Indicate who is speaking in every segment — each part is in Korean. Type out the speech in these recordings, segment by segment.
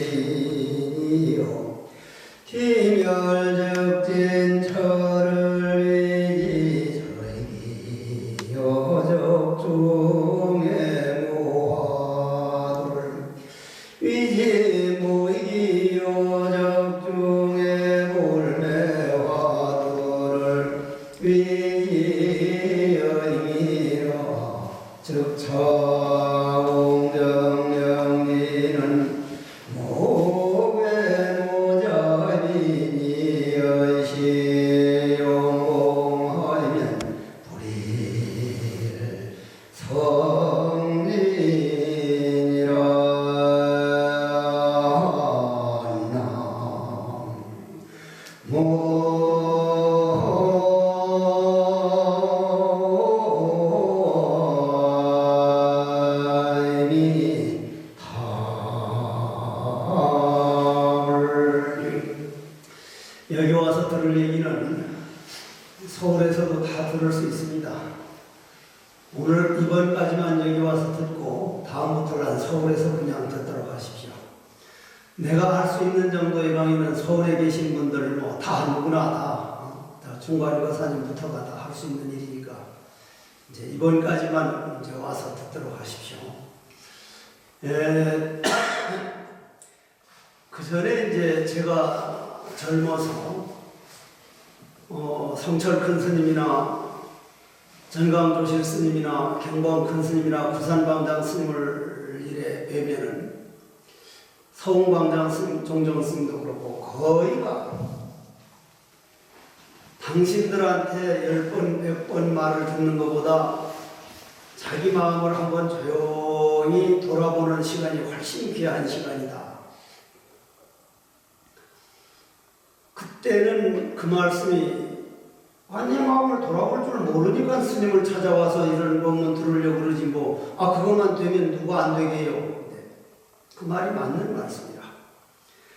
Speaker 1: 위지요 기멸적진 철을 위지 저희기 여적중에 모하도를 위지 모이기 여적중에 몰매화도를 위지 여임이라 즉 차공정령리는 목외 모자비니 여시용공하면 불일 성진이라 나무 여기 와서 들을 얘기는 서울에서도 다 들을 수 있습니다. 오늘 이번까지만 여기 와서 듣고 다음부터는 서울에서 그냥 듣도록 하십시오. 내가 할 수 있는 정도의 강의는 서울에 계신 분들 뭐 다 누구나 다 중과일과사님부터가 다 할 수 있는 일이니까 이제 이번까지만 이제 와서 듣도록 하십시오. 그 전에 이제 제가 젊어서 성철 큰 스님이나 전광조실 스님이나 경범 큰 스님이나 부산광장 스님을 이래 뵈면은 서운광장 스님, 종정 스님도 그렇고 거의가 당신들한테 10번, 100번 말을 듣는 것보다 자기 마음을 한번 조용히 돌아보는 시간이 훨씬 귀한 시간이다. 그때는 그 말씀이 아니 마음을 돌아볼 줄 모르니까 스님을 찾아와서 이런 법문 들으려고 그러지 뭐 그것만 되면 누가 안 되게요. 그 말이 맞는 말씀이라.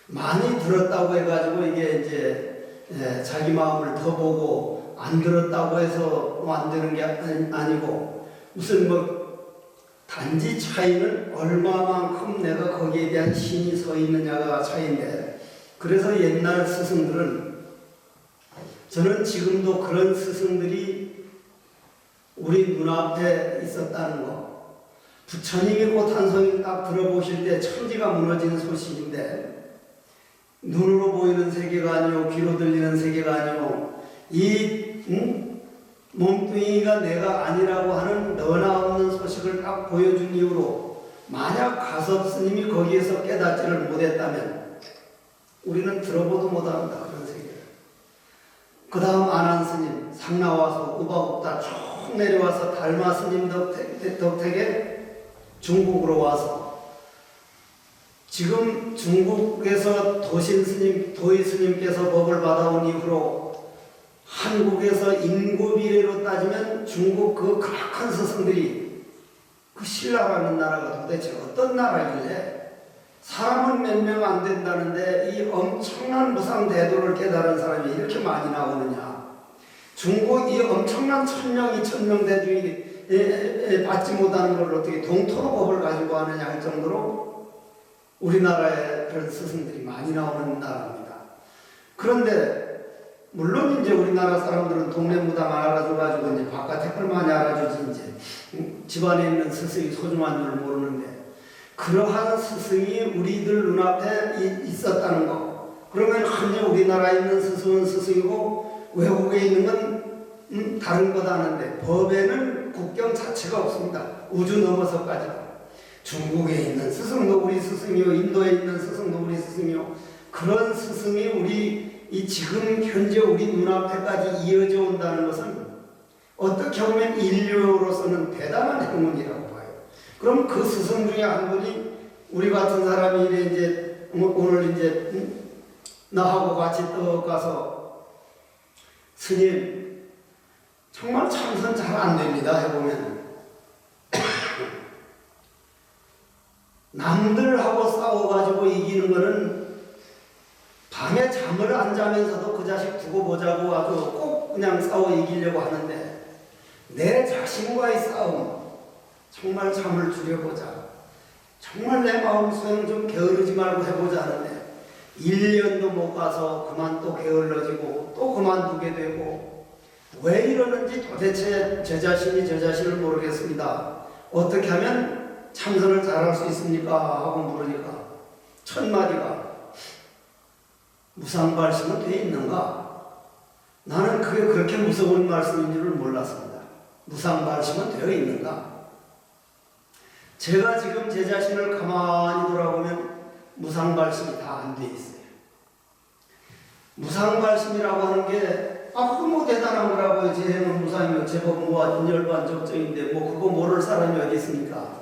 Speaker 1: 많이 들었다고 해가지고 이게 이제 자기 마음을 더 보고 안 들었다고 해서 안 되는 게 아니고 무슨 단지 차이는 얼마만큼 내가 거기에 대한 신이 서 있느냐가 차이인데 그래서 옛날 스승들은 저는 지금도 그런 스승들이 우리 눈앞에 있었다는 거 부처님이 곧 한 소리를 딱 들어보실 때 천지가 무너지는 소식인데 눈으로 보이는 세계가 아니오 귀로 들리는 세계가 아니오 이 몸뚱이가 내가 아니라고 하는 너나 없는 소식을 딱 보여준 이후로 만약 가섭 스님이 거기에서 깨닫지를 못했다면 우리는 들어보도 못한다 그런 세계를. 그 다음 안한 스님 상 나와서 우박옥다 쭉 내려와서 달마 스님 덕택에 중국으로 와서 지금 중국에서 도신 스님, 도의 스님께서 법을 받아온 이후로 한국에서 인구 비례로 따지면 중국 그 극악한 스승들이 그 신라라는 나라가 도대체 어떤 나라길래 사람은 몇 명 안 된다는데 이 엄청난 무상대도를 깨달은 사람이 이렇게 많이 나오느냐. 중국 이 엄청난 1000명, 2000명 대중이 받지 못하는 걸 어떻게 동토로 법을 가지고 하느냐 할 정도로 우리나라에 그런 스승들이 많이 나오는 나라입니다. 그런데 물론 이제 우리나라 사람들은 동네 무당 알아줘가지고 이제 바깥에 걸 많이 알아주지 이제 집안에 있는 스승이 소중한 줄 모르는데 그러한 스승이 우리들 눈앞에 있었다는 거. 그러면 현재 우리나라에 있는 스승은 스승이고 외국에 있는 건 다른 것 하는데 법에는 국경 자체가 없습니다. 우주 넘어서까지. 중국에 있는 스승도 우리 스승이요, 인도에 있는 스승도 우리 스승이요. 그런 스승이 우리 이 지금 현재 우리 눈앞에까지 이어져 온다는 것은 어떻게 보면 인류로서는 대단한 행운이라고 봐요. 그럼 그 스승 중에 한 분이 우리 같은 사람이 이제 오늘 이제 나하고 같이 떠가서 스님 정말 참선 잘 안 됩니다 해보면 남들하고 싸워가지고 이기는 거는 밤에 잠을 안 자면서도 그 자식 두고 보자고 하고 꼭 그냥 싸워 이기려고 하는데 내 자신과의 싸움 정말 잠을 줄여보자. 정말 내 마음 소용 좀 게으르지 말고 해보자 하는데 1년도 못 가서 그만 또 게을러지고 또 그만두게 되고 왜 이러는지 도대체 제 자신이 제 자신을 모르겠습니다. 어떻게 하면 참선을 잘할 수 있습니까? 하고 물으니까 첫 마디가 무상발심은 돼 있는가? 나는 그게 그렇게 무서운 말씀인 줄을 몰랐습니다. 무상발심은 되어 있는가? 제가 지금 제 자신을 가만히 돌아보면 무상발심이 다 안 돼 있어요. 무상발심이라고 하는 게 그거 뭐 대단한 거라고요. 제는 무상이면 제법 열반적정인데 그거 모를 사람이 어디 있습니까?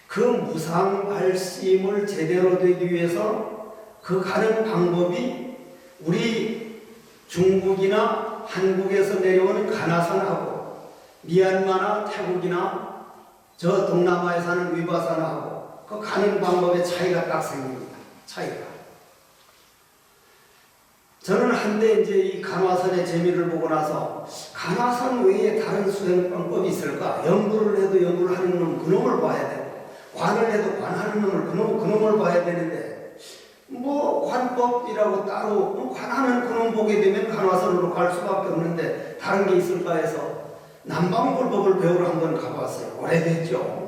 Speaker 1: 그 무상발심을 제대로 되기 위해서 그 가는 방법이 우리 중국이나 한국에서 내려오는 가나선하고 미얀마나 태국이나 저 동남아에 사는 위바사나하고 그 가는 방법의 차이가 딱 생깁니다. 차이가. 저는 한때 이제 이 간화선의 재미를 보고 나서 간화선 외에 다른 수행 방법이 있을까? 연구를 해도 연구를 하는 놈 그놈을 봐야 되고 관을 해도 관하는 놈을 그놈을 봐야 되는데 관법이라고 따로 관하는 그놈 보게 되면 간화선으로 갈 수밖에 없는데 다른 게 있을까 해서 남방불법을 배우러 한번 가봤어요. 오래됐죠.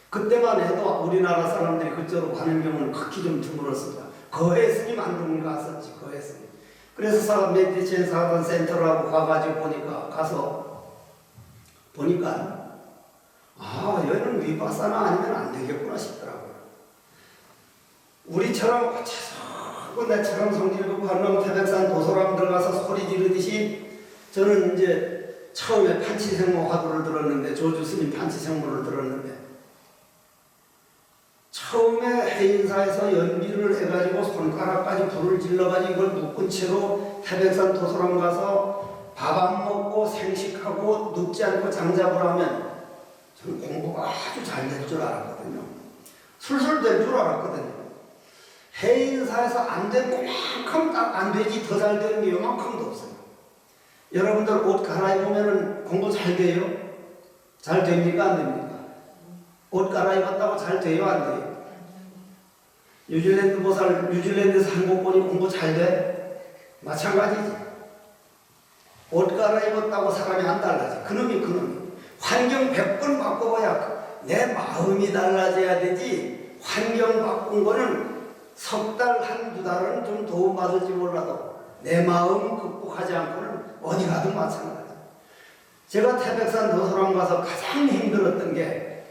Speaker 1: 그때만 해도 우리나라 사람들이 그쪽으로 가는 경우는 극히 좀 드물었습니다. 거해스님 한분 갔었지. 거해스님. 그래서 메디테이션 사단 센터라고 가가지고 가서 보니까 여기는 위바사나 아니면 안 되겠구나 싶더라고요. 우리처럼 자꾸 내처럼 성질 급한 놈 태백산 도서람 들어가서 소리 지르듯이 저는 이제 처음에 판치생모 화두를 들었는데 조주 스님 판치생모를 들었는데 처음에 해인사에서 연기를 해가지고 손가락까지 불을 질러가지고 이걸 묶은 채로 태백산 도서람 가서 밥 안 먹고 생식하고 눕지 않고 장잡을 하면 저는 공부가 아주 잘 될 줄 알았거든요. 술술 될 줄 알았거든요. 해인사에서 안 된 것만큼 딱 안 되지 더 잘 되는 게 요만큼도 없어요. 여러분들 옷 갈아입으면 공부 잘 돼요? 잘 됩니까? 안 됩니까? 옷 갈아입었다고 잘 돼요? 안 돼요? 뉴질랜드 보살, 뉴질랜드에서 한국 보니 공부 잘 돼? 마찬가지지. 옷 갈아입었다고 사람이 안 달라져. 그놈이. 환경 100번 바꿔봐야 내 마음이 달라져야 되지. 환경 바꾼 거는 석 달, 한두 달은 좀 도움받을지 몰라도 내 마음 극복하지 않고는 어디 가도 마찬가지. 제가 태백산 도서관 가서 가장 힘들었던 게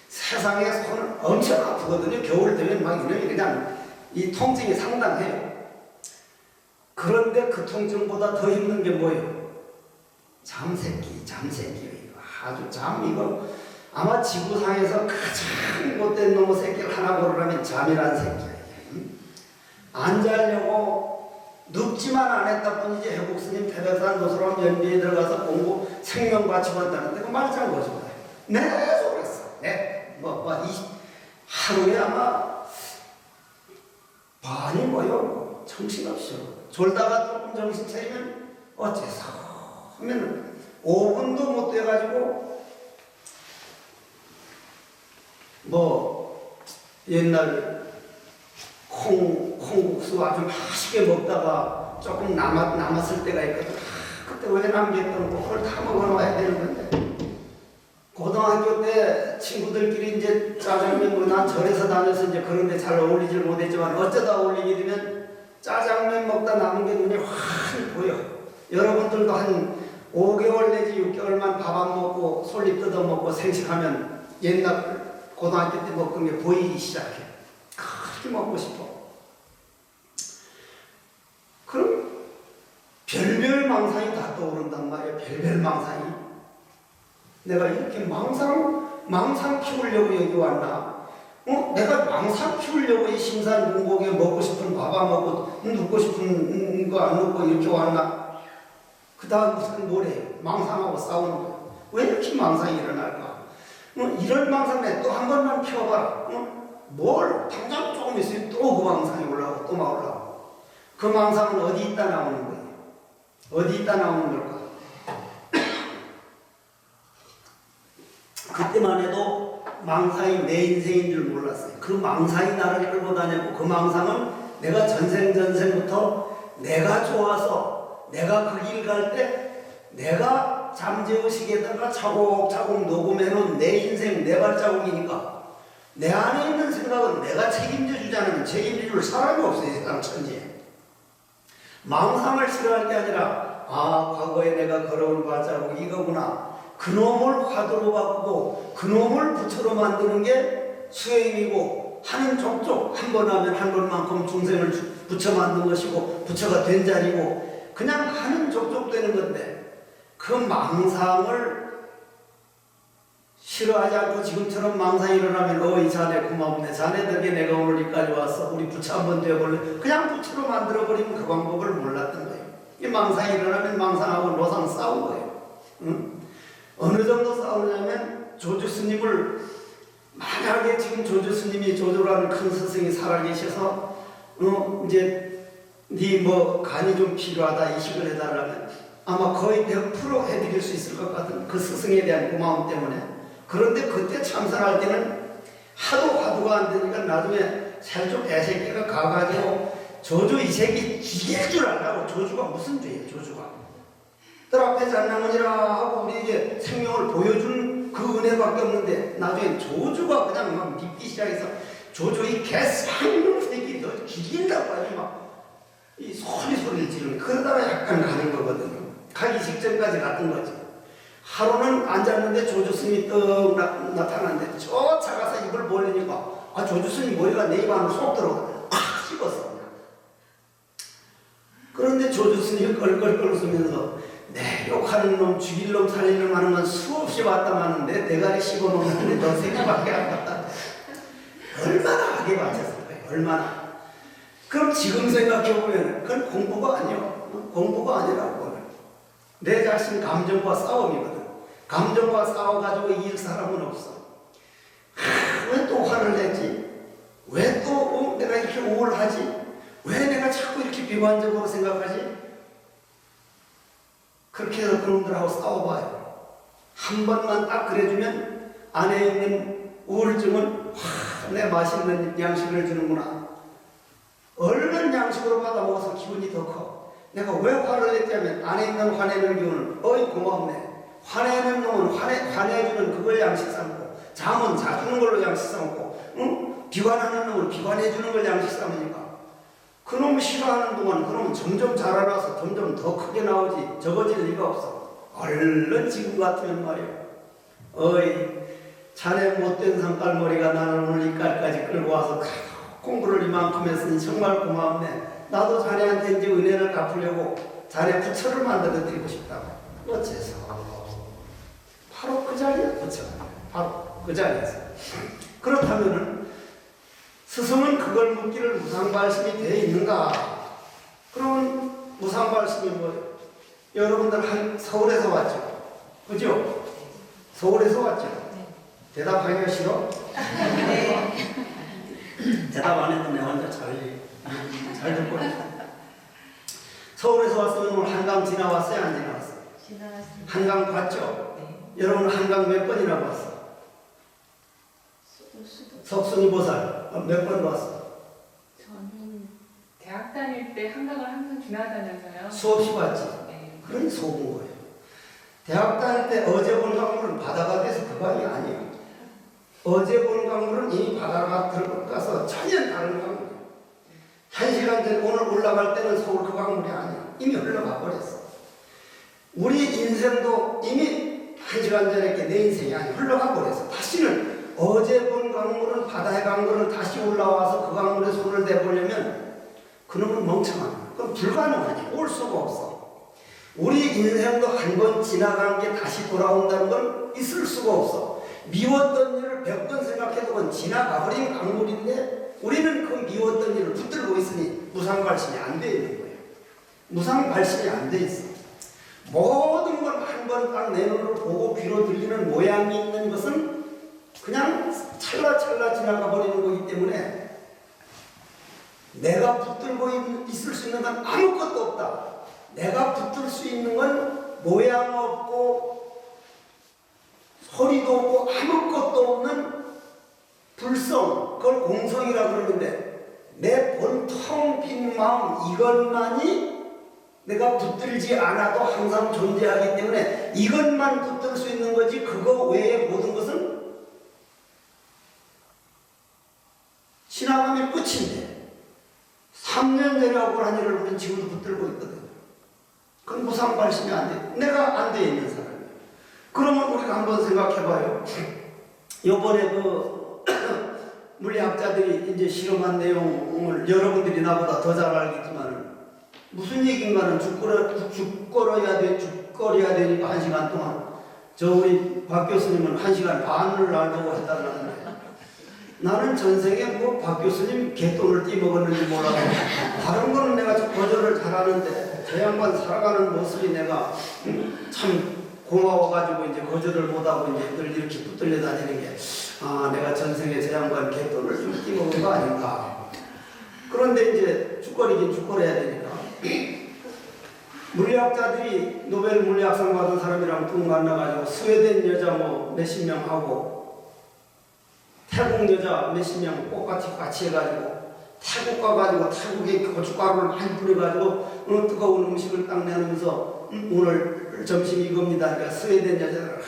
Speaker 1: 세상에 손은 엄청 아프거든요. 겨울 되면 막 이놈이 그냥 이 통증이 상당해요. 그런데 그 통증보다 더 힘든 게 뭐예요? 잠새끼. 아주 이거 아마 지구상에서 가장 못된 놈의 새끼를 하나 고르라면 잠이란 새끼예요. 안 자려고 눕지만 안 했다 뿐이지 해국스님 태백산 도서관 연비에 들어가서 공부 생명 바쳐봤다는데 그 말짱 거죠. 네, 그랬어. 네. 하루에 아마 반이 뭐요? 정신없이요. 졸다가 조금 정신 차리면 어째서 하면 5분도 못 돼가지고 옛날 콩국수 아주 맛있게 먹다가 조금 남았을 때가 있거든. 그때 왜 남겼던 그걸 다 먹어놔야 되는 건데 고등학교 때 친구들끼리 이제 짜장면 난 절에서 다녀서 이제 그런데 잘 어울리질 못했지만 어쩌다 어울리게 되면 짜장면 먹다 남은 게 눈에 환히 보여. 여러분들도 한 5개월 내지 6개월만 밥 안 먹고 솔잎 뜯어 먹고 생식하면 옛날 고등학교 때 먹던 게 보이기 시작해. 그렇게 먹고 싶어. 그럼 별별 망상이 다 떠오른단 말이야. 별별 망상이. 내가 이렇게 망상 키우려고 여기 왔나? 내가 망상 키우려고 이 심산문곡에 먹고 싶은 밥 안 먹고 눕고 싶은 거 안 눕고 이렇게 왔나? 그 다음부터는 뭐래? 망상하고 싸우는 거야. 왜 이렇게 망상이 일어날까? 이런 망상에 또 한 번만 키워봐라. 당장 조금 있으면 또 그 망상이 올라오고 또 막 올라오고. 그 망상은 어디 있다 나오는 거예요? 어디 있다 나오는 걸까? 그때만 해도 망상이 내 인생인 줄 몰랐어요. 그 망상이 나를 끌고 다녔고 그 망상은 내가 전생부터 내가 좋아서 내가 그 길 갈 때 내가 잠재의식에다가 차곡차곡 녹음해놓은 내 인생 내 발자국이니까 내 안에 있는 생각은 내가 책임져 주지 않으면 책임져 줄 사람이 없어요. 세상 천지에. 망상을 싫어할 게 아니라 과거에 내가 걸어온 발자국 이거구나. 그놈을 화두로 바꾸고 그놈을 부처로 만드는 게 수행이고 하는 족족 한 번 하면 한 번만큼 중생을 부처 만든 것이고 부처가 된 자리고 그냥 하는 족족 되는 건데 그 망상을 싫어하지 않고 지금처럼 망상이 일어나면 이 자네 고맙네. 자네 덕에 내가 오늘 여기까지 왔어. 우리 부처 한번 되어볼래. 그냥 부처로 만들어버리면 그 방법을 몰랐던 거예요. 이 망상이 일어나면 망상하고 노상 싸운 거예요. 응? 어느 정도 싸우냐면 조주 스님을 만약에 지금 조주 스님이 조주라는 큰 스승이 살아계셔서 이제 네 뭐 간이 좀 필요하다 이식을 해달라면 아마 거의 100% 해드릴 수 있을 것 같은 그 스승에 대한 고마움 때문에. 그런데 그때 참선할 때는 하도 화두가 안 되니까 나중에 살좀 애새끼가 가가지고 조주 이 새끼 죽일 줄 알라고. 조주가 무슨 죄예요 조주가. 뜰 앞에 잔나무니라 하고 우리에게 생명을 보여준 그 은혜밖에 없는데 나중에 조주가 그냥 막 믿기 시작해서 조주 이 개쌍놈 새끼 너 죽인다고 하지 막 이 소리를 지르는 그러다가 약간 가는 거거든요. 가기 직전까지 갔던 거지. 하루는 앉았는데 조주 스님이 떡 나타났는데 쫓아가서 입을 벌리니까 조주 스님 머리가 내 입 안으로 쏙 들어가 팍 씹었어. 그런데 조주 스님이 껄껄껄 웃으면서 내 욕하는 놈 죽일 놈 살릴 놈 하는 건 수없이 왔다 마는데 대가리 씹어놓는데 너 새끼밖에 안 봤다. 얼마나 악에 맞췄을 거예요. 얼마나. 그럼 지금 생각해보면 그건 공부가 아니요. 공부가 아니라고. 내 자신 감정과 싸움이거든. 감정과 싸워가지고 이길 사람은 없어. 왜 또 화를 내지? 왜 또 내가 이렇게 우울하지? 왜 내가 자꾸 이렇게 비관적으로 생각하지? 그렇게 해서 그놈들하고 싸워봐요. 한 번만 딱 그래주면 안에 있는 우울증은 내 맛있는 양식을 주는구나. 얼른 양식으로 받아먹어서 기분이 더 커. 내가 왜 화를 냈냐면 안에 있는 화내는 기운은 고맙네. 화내는 놈은 화내주는 그걸 양식 삼고 잠은 자주는 걸로 양식 삼고 비관하는 놈은 비관해주는 걸 양식 삼으니까 그놈 싫어하는 동안 그놈은 점점 자라나서 점점 더 크게 나오지 적어질 리가 없어. 얼른 지금 같으면 말이야. 자네 못된 산깔머리가 나는 오늘 이까지 끌고 와서 공부를 이만큼 했으니 정말 고맙네. 나도 자네한테 이제 은혜를 갚으려고 자네 부처를 만들어 드리고 싶다고. 어째서? 바로 그 자리에 부처. 바로 그 자리에서. 그렇다면은 스승은 그걸 묻기를 무상발심이 되어 있는가? 그러면 무상발심이 뭐예요? 여러분들 서울에서 왔죠? 그죠? 서울에서 왔죠? 네. 대답하기가 싫어? 네. 대답 안 해도 내 혼자 잘 듣고 있어. 서울에서 왔으면 오늘 한강 지나왔어요? 안 지나왔어요?
Speaker 2: 지나왔습니다.
Speaker 1: 한강 봤죠?
Speaker 2: 네.
Speaker 1: 여러분 한강 몇 번이나 봤어? 석순이 보살 몇 번 봤어?
Speaker 2: 저는 대학 다닐 때 한강을 항상 지나다녀서요.
Speaker 1: 수없이 봤지?
Speaker 2: 네.
Speaker 1: 그러니 속은 거예요. 대학 다닐 때 어제 본 강물은 바다가 돼서 그 강이 아니에요. 어제 본 강물은 이미 바다가 들어가서 전혀 다른 강물이에요. 1시간 전에 오늘 올라갈 때는 서울 그 강물이 아니에요. 이미 흘러가 버렸어. 우리 인생도 이미 1시간 전에 내 인생이 아니에요. 흘러가 버렸어. 다시는 어제 본 강물은 바다의 강물을 다시 올라와서 그 강물에 손을 대보려면 그놈은 멍청한 거야. 그건 불가능하지. 올 수가 없어. 우리 인생도 한 번 지나간 게 다시 돌아온다는 건 있을 수가 없어. 미웠던 일을 100번 생각해도 그건 지나가버린 강물인데 우리는 그 미웠던 일을 붙들고 있으니 무상발심이 안 돼 있는 거예요. 무상발심이 안 돼 있어. 모든 걸 한 번 딱 내 눈으로 보고 귀로 들리는 모양이 있는 것은 그냥 찰나찰나 지나가 버리는 거기 때문에 내가 붙들고 있을 수 있는 건 아무것도 없다. 내가 붙들 수 있는 건 모양 없고 소리도 없고 아무것도 없는 불성, 그걸 공성이라 그러는데 내 본텅 빈 마음 이것만이 내가 붙들지 않아도 항상 존재하기 때문에 이것만 붙들 수 있는 거지 그거 외에 모든 것은 지나가면 끝인데 3년 전에 억울한 일을 우리는 지금도 붙들고 있거든. 그건 무상발심이 안 돼. 내가 안 돼 있는 사람이에요. 그러면 우리가 한번 생각해봐요. 요번에 그 물리학자들이 이제 실험한 내용을 여러분들이 나보다 더 잘 알겠지만 무슨 얘기인가는 죽거려야 되니까 1시간 동안 저 우리 박 교수님은 1시간 반을 날보고 했다는데 나는 전생에 뭐 박 교수님 개돈을 띠먹었는지 몰라도 다른 거는 내가 거절을 잘하는데 저 양반 살아가는 모습이 내가 참 고마워가지고 이제 거절을 못하고 이제 늘 이렇게 붙들려 다니는 게 아 내가 전생에 저 양반 개돈을 좀 띠먹은 거 아닌가. 그런데 이제 죽거리긴 죽거려야 되니까 물리학자들이 노벨 물리학상 받은 사람이랑 둘 만나가지고 스웨덴 여자 뭐 몇십 명 하고 태국 여자 몇십 명 똑같이 해가지고 태국 가가지고 태국에 고춧가루를 많이 뿌려가지고 뜨거운 음식을 딱 내놓으면서 오늘 점심 이겁니다. 그러니까 스웨덴 여자들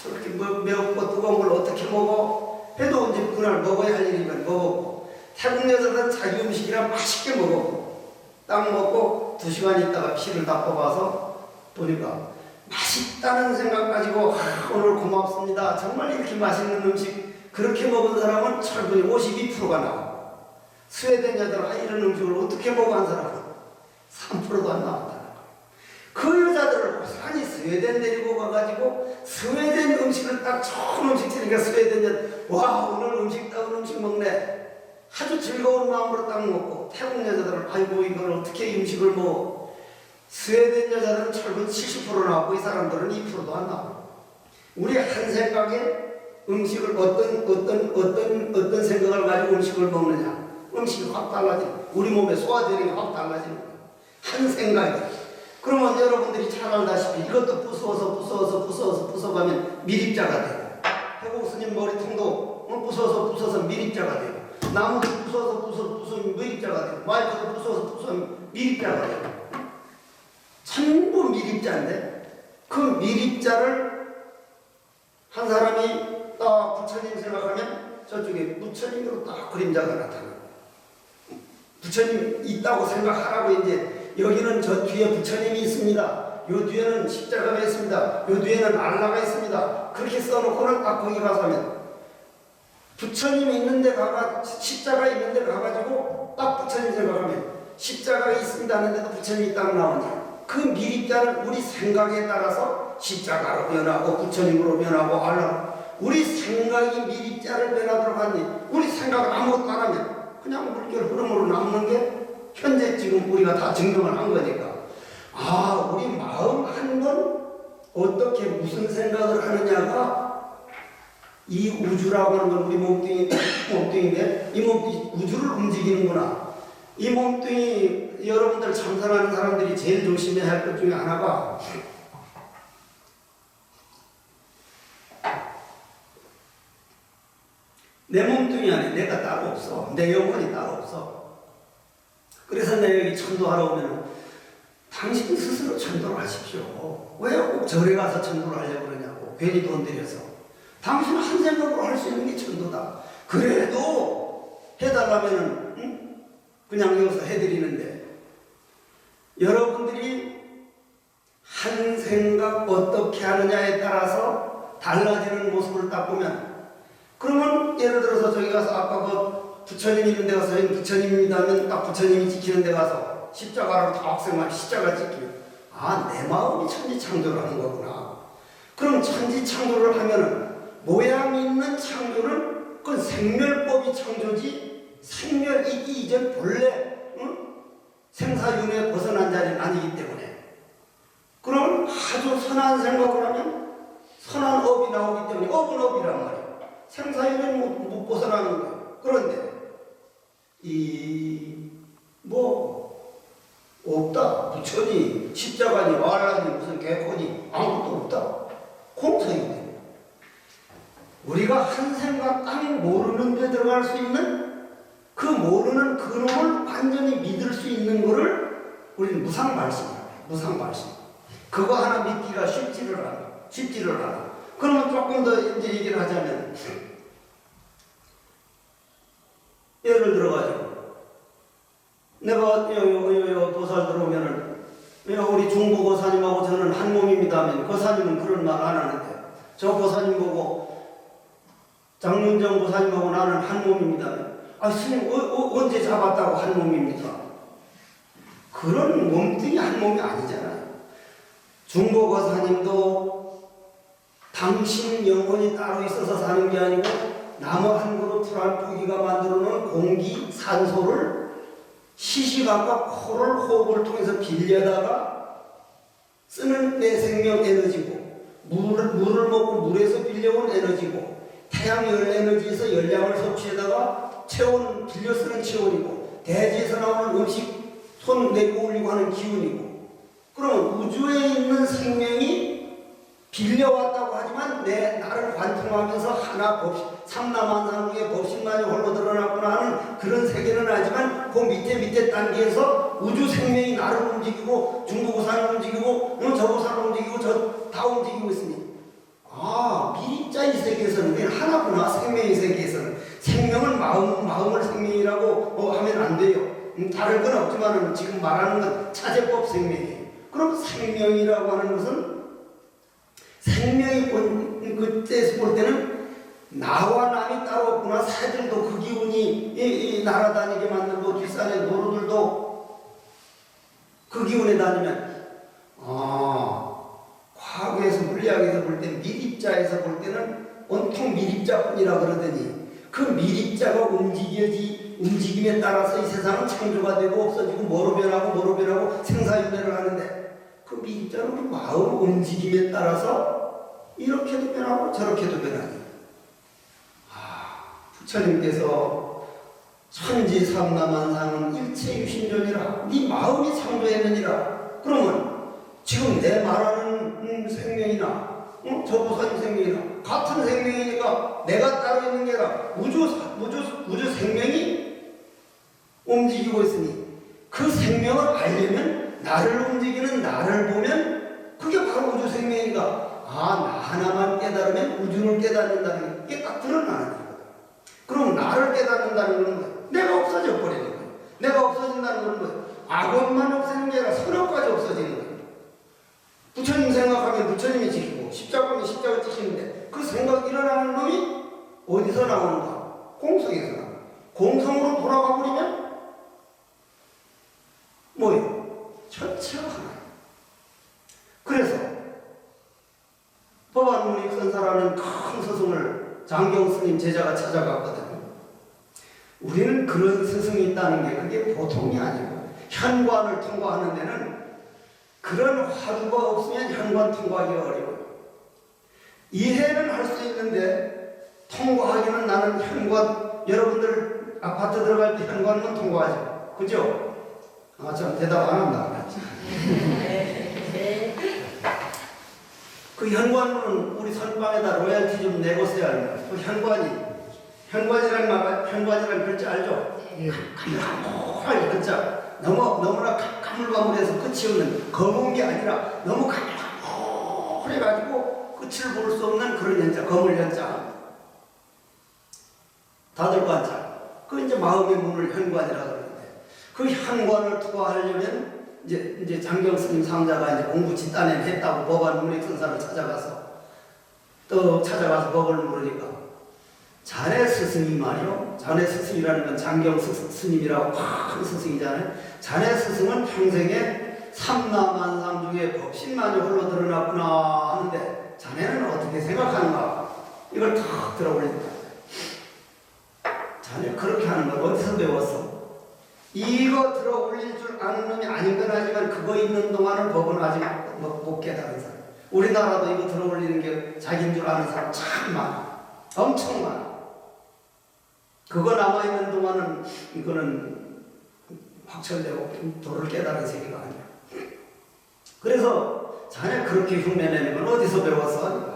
Speaker 1: 저렇게 매웠고 뜨거운 걸 어떻게 먹어? 해도 이제 그날 먹어야 할 일이면 먹었고 태국 여자들은 자기 음식이라 맛있게 먹었고 딱 먹고 2시간 있다가 피를 다 뽑아서 보니까 맛있다는 생각 가지고 오늘 고맙습니다. 정말 이렇게 맛있는 음식 그렇게 먹은 사람은 철분이 52%가 나와. 스웨덴 여자가 이런 음식을 어떻게 먹어 한 사람은 3%도 안 나왔다는 거예요. 그 여자들을 고스란히 스웨덴 데리고 가가지고 스웨덴 음식을 딱 좋은 음식 치니까 스웨덴 여자 와 오늘 음식다운 음식 먹네. 아주 즐거운 마음으로 딱 먹고 태국 여자들은 아이고 이걸 어떻게 음식을 먹어. 스웨덴 여자들은 철분 70% 나왔고 이 사람들은 2%도 안 나와. 우리 한 생각에 음식을 어떤 생각을 가지고 음식을 먹느냐 음식이 확 달라지는 우리 몸에 소화되는 게 확 달라지는 거예요. 한 생각이. 그러면 여러분들이 잘 알다시피 이것도 부숴가면 미립자가 돼요. 해국 스님 머리통도 부숴서 미립자가 돼요. 나무도 부숴서 미립자가 돼요. 마이크도 부숴서 미립자가 돼요. 전부 미립자인데 그 미립자를 한 사람이 딱 부처님 생각하면 저쪽에 부처님으로 딱 그림자가 나타나요. 부처님 있다고 생각하라고 이제 여기는 저 뒤에 부처님이 있습니다. 요 뒤에는 십자가가 있습니다. 요 뒤에는 알라가 있습니다. 그렇게 써놓고는 딱 거기 가서 하면 부처님이 있는데 십자가 있는데 가가지고 딱 부처님 생각하면 십자가가 있습니다 하는데도 부처님이 딱 나오냐. 그 미립자는 우리 생각에 따라서 십자가로 변하고 부처님으로 변하고 알라 우리 생각이 미립자를 변하도록 하니 우리 생각을 아무것도 안 하면 그냥 물결 흐름으로 남는 게 현재 지금 우리가 다 증명을 한 거니까 아 우리 마음 한 번 어떻게 무슨 생각을 하느냐가 이 우주라고 하는 건 우리 몸뚱이인데 이 몸뚱이 우주를 움직이는구나. 이 몸뚱이 여러분들 참선하는 사람들이 제일 조심해야 할 것 중에 하나가 내 몸뚱이 안에 내가 따로 없어. 내 영혼이 따로 없어. 그래서 내가 여기 천도하러 오면 당신 스스로 천도를 하십시오. 왜 꼭 절에 가서 천도를 하려고 그러냐고. 괜히 돈 들여서. 당신은 한 생각으로 할 수 있는 게 천도다. 그래도 해달라면은 그냥 여기서 해드리는데 여러분들이 한 생각 어떻게 하느냐에 따라서 달라지는 모습을 딱 보면 그러면 예를 들어서 저기 가서 아까 그 부처님 있는 데 가서 부처님입니다 하면 딱 부처님이 지키는 데 가서 십자가로 다 학생만 십자가 지키면 아 내 마음이 천지창조를 하는 거구나. 그럼 천지창조를 하면은 모양 있는 창조는 그건 생멸법이 창조지 생멸이기 이전 본래 생사윤회에 벗어난 자리는 아니기 때문에 그럼 아주 선한 생각을 하면 선한 업이 나오기 때문에 업은 업이란 말이에요. 생사윤회는 못 벗어나는 거예요. 그런데 없다. 부처니 십자가니, 와라니, 무슨 개코니 아무것도 없다. 공성이 돼. 우리가 한 생각 땅 모르는 데 들어갈 수 있는 그 모르는 그놈을 완전히 믿을 수 있는 거를 우리는 무상발심이라고 해요. 무상발심. 그거 하나 믿기가 쉽지를 않아. 그러면 조금 더 이제 얘기를 하자면, 예를 들어가지고 내가 도살 들어오면은 우리 중보 고사님하고 저는 한 몸입니다 하면 고사님은 그런 말 안 하는데, 저 고사님 보고 장문정 고사님하고 나는 한 몸입니다 하면, 아 스님 언제 잡았다고 한 몸입니까? 그런 몸뚱이 한 몸이 아니잖아요. 중보 고사님도 당신 영혼이 따로 있어서 사는 게 아니고 나무 한 그루 풀한포기가 만들어놓은 공기, 산소를 시시각각 코를 호흡을 통해서 빌려다가 쓰는 내 생명 에너지고, 물을 먹고 물에서 빌려온 에너지고, 태양열 에너지에서 열량을 섭취해다가 빌려 쓰는 체온이고, 대지에서 나오는 음식 손 내고 올리고 하는 기운이고, 그럼 우주에 있는 생명이 빌려왔다고 하지만 나를 관통하면서 하나 삼라만상중에 법신만이 홀로 드러났구나 하는 그런 세계는 아니지만, 그 밑에 단계에서 우주 생명이 나를 움직이고 중부고사를 움직이고 저 고사를 움직이고 저 다 움직이고 있으니, 미립자 이 세계에서는 그냥 하나구나. 생명의 세계에서는 생명은 마음을 생명이라고 하면 안 돼요. 다를 건 없지만 지금 말하는 건 차제법 생명이에요. 그럼 생명이라고 하는 것은, 생명이 그때에서 볼 때는 나와 남이 따로 없구나. 새들도 그 기운이 날아다니게 만들고, 뒷산의 노루들도 그 기운에 다니면, 과거에서 물리학에서 볼 때 미립자에서 볼 때는 온통 미립자뿐이라 그러더니, 그 미립자가 움직임에 따라서 이 세상은 창조가 되고 없어지고 뭐로 변하고 생사윤회를 하는데, 그 미립자는 우리 마음 움직임에 따라서 이렇게도 변하고 저렇게도 변하니, 부처님께서 천지삼라만상은 일체유심존이라, 네 마음이 창조했느니라. 그러면 지금 내 말하는 생명이나 저 보사님 생명이나 같은 생명이니까 내가 따로 있는 게 아니라 우주 생명이 움직이고 있으니, 그 생명을 알려면 나를 움직이는 나를 보면 그게 바로 우주 생명이니까, 나 하나만 깨달으면 우주를 깨닫는다는 게 딱 드러나는 거예요. 그럼 나를 깨닫는다는 건 뭐예요? 내가 없어져 버리는 거예요. 내가 없어진다는 건 뭐예요? 악업만 없애는 게 아니라 선업까지 없어지는 거예요. 부처님 생각하면 부처님이 지키고, 십자가면 십자가 지키는데, 그 생각 일어나는 놈이 어디서 나오는가? 공성에서 나와. 공성으로 돌아가 버리면 뭐예요? 천체가 하나예요. 그래서 법안문익선사라는 큰 스승을 장경 스님 제자가 찾아갔거든요. 우리는 그런 스승이 있다는 게 그게 보통이 아니고, 현관을 통과하는 데는 그런 화두가 없으면 현관 통과하기가 어려워요. 이해는 할 수 있는데 통과하기는, 나는 현관, 여러분들 아파트 들어갈 때 현관문 통과하죠. 그죠? 참 대답 안 한다. 그 현관문은 우리 선방에다 로얄티 좀 내고 써야 합니다. 그 현관이라는 글자 알죠? 깜깜한 글자. 너무나 가물가물해서 끝이 없는, 검은 게 아니라 너무 가물가물해가지고 끝을 볼 수 없는 그런 연자, 검을 연자. 다들 관자. 그 이제 마음의 문을 현관이라 그러는데, 그 현관을 투과하려면 이제 장경 스님 상자가 이제 공부 집단에 했다고 법안문익선사를 찾아가서 법을 물으니까, 자네 스승이 말이요. 자네 스승이라는 건 장경 스님이라고 큰 스승이잖아요. 자네 스승은 평생에 삼라만상 중에 법신만이 홀로 드러났구나 하는데, 자네는 어떻게 생각하는가? 이걸 탁 들어올린다. 자네 그렇게 하는 걸 어디서 배웠어? 이거 들어올릴 줄 아는 놈이 아닌 건 아니지만, 그거 있는 동안은 법은 아직 못 깨달은 사람. 우리나라도 이거 들어올리는 게 자기인 줄 아는 사람 참 많아. 엄청 많아. 그거 남아있는 동안은 이거는 확철되고 도를 깨달은 세계가 아니야. 그래서 자네 그렇게 흉내내는 건 어디서 배웠어?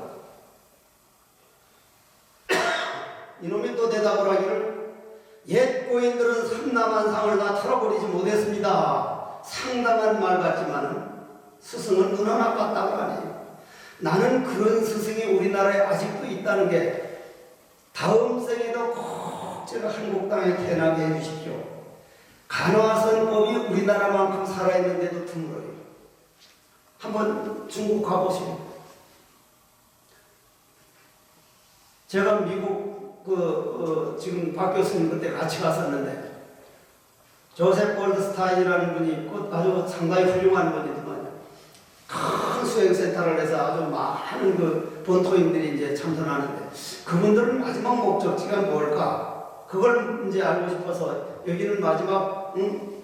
Speaker 1: 삼라만상을 다 털어버리지 못했습니다. 상당한 말 같지만은 스승은 눈 하나 깠다고 하네요. 나는 그런 스승이 우리나라에 아직도 있다는 게 다음 생에도 꼭 제가 한국 땅에 태어나게 해주십시오. 간화선법이 우리나라만큼 살아있는데도 드물어요. 한번 중국 가보시오. 제가 미국 지금 박 교수님 그때 같이 갔었는데 조셉 골드스타인이라는 분이 있고 아주 상당히 훌륭한 분이더만요. 큰 수행센터를 해서 아주 많은 그 본토인들이 이제 참선하는데 그분들은 마지막 목적지가 뭘까? 그걸 이제 알고 싶어서 여기는 마지막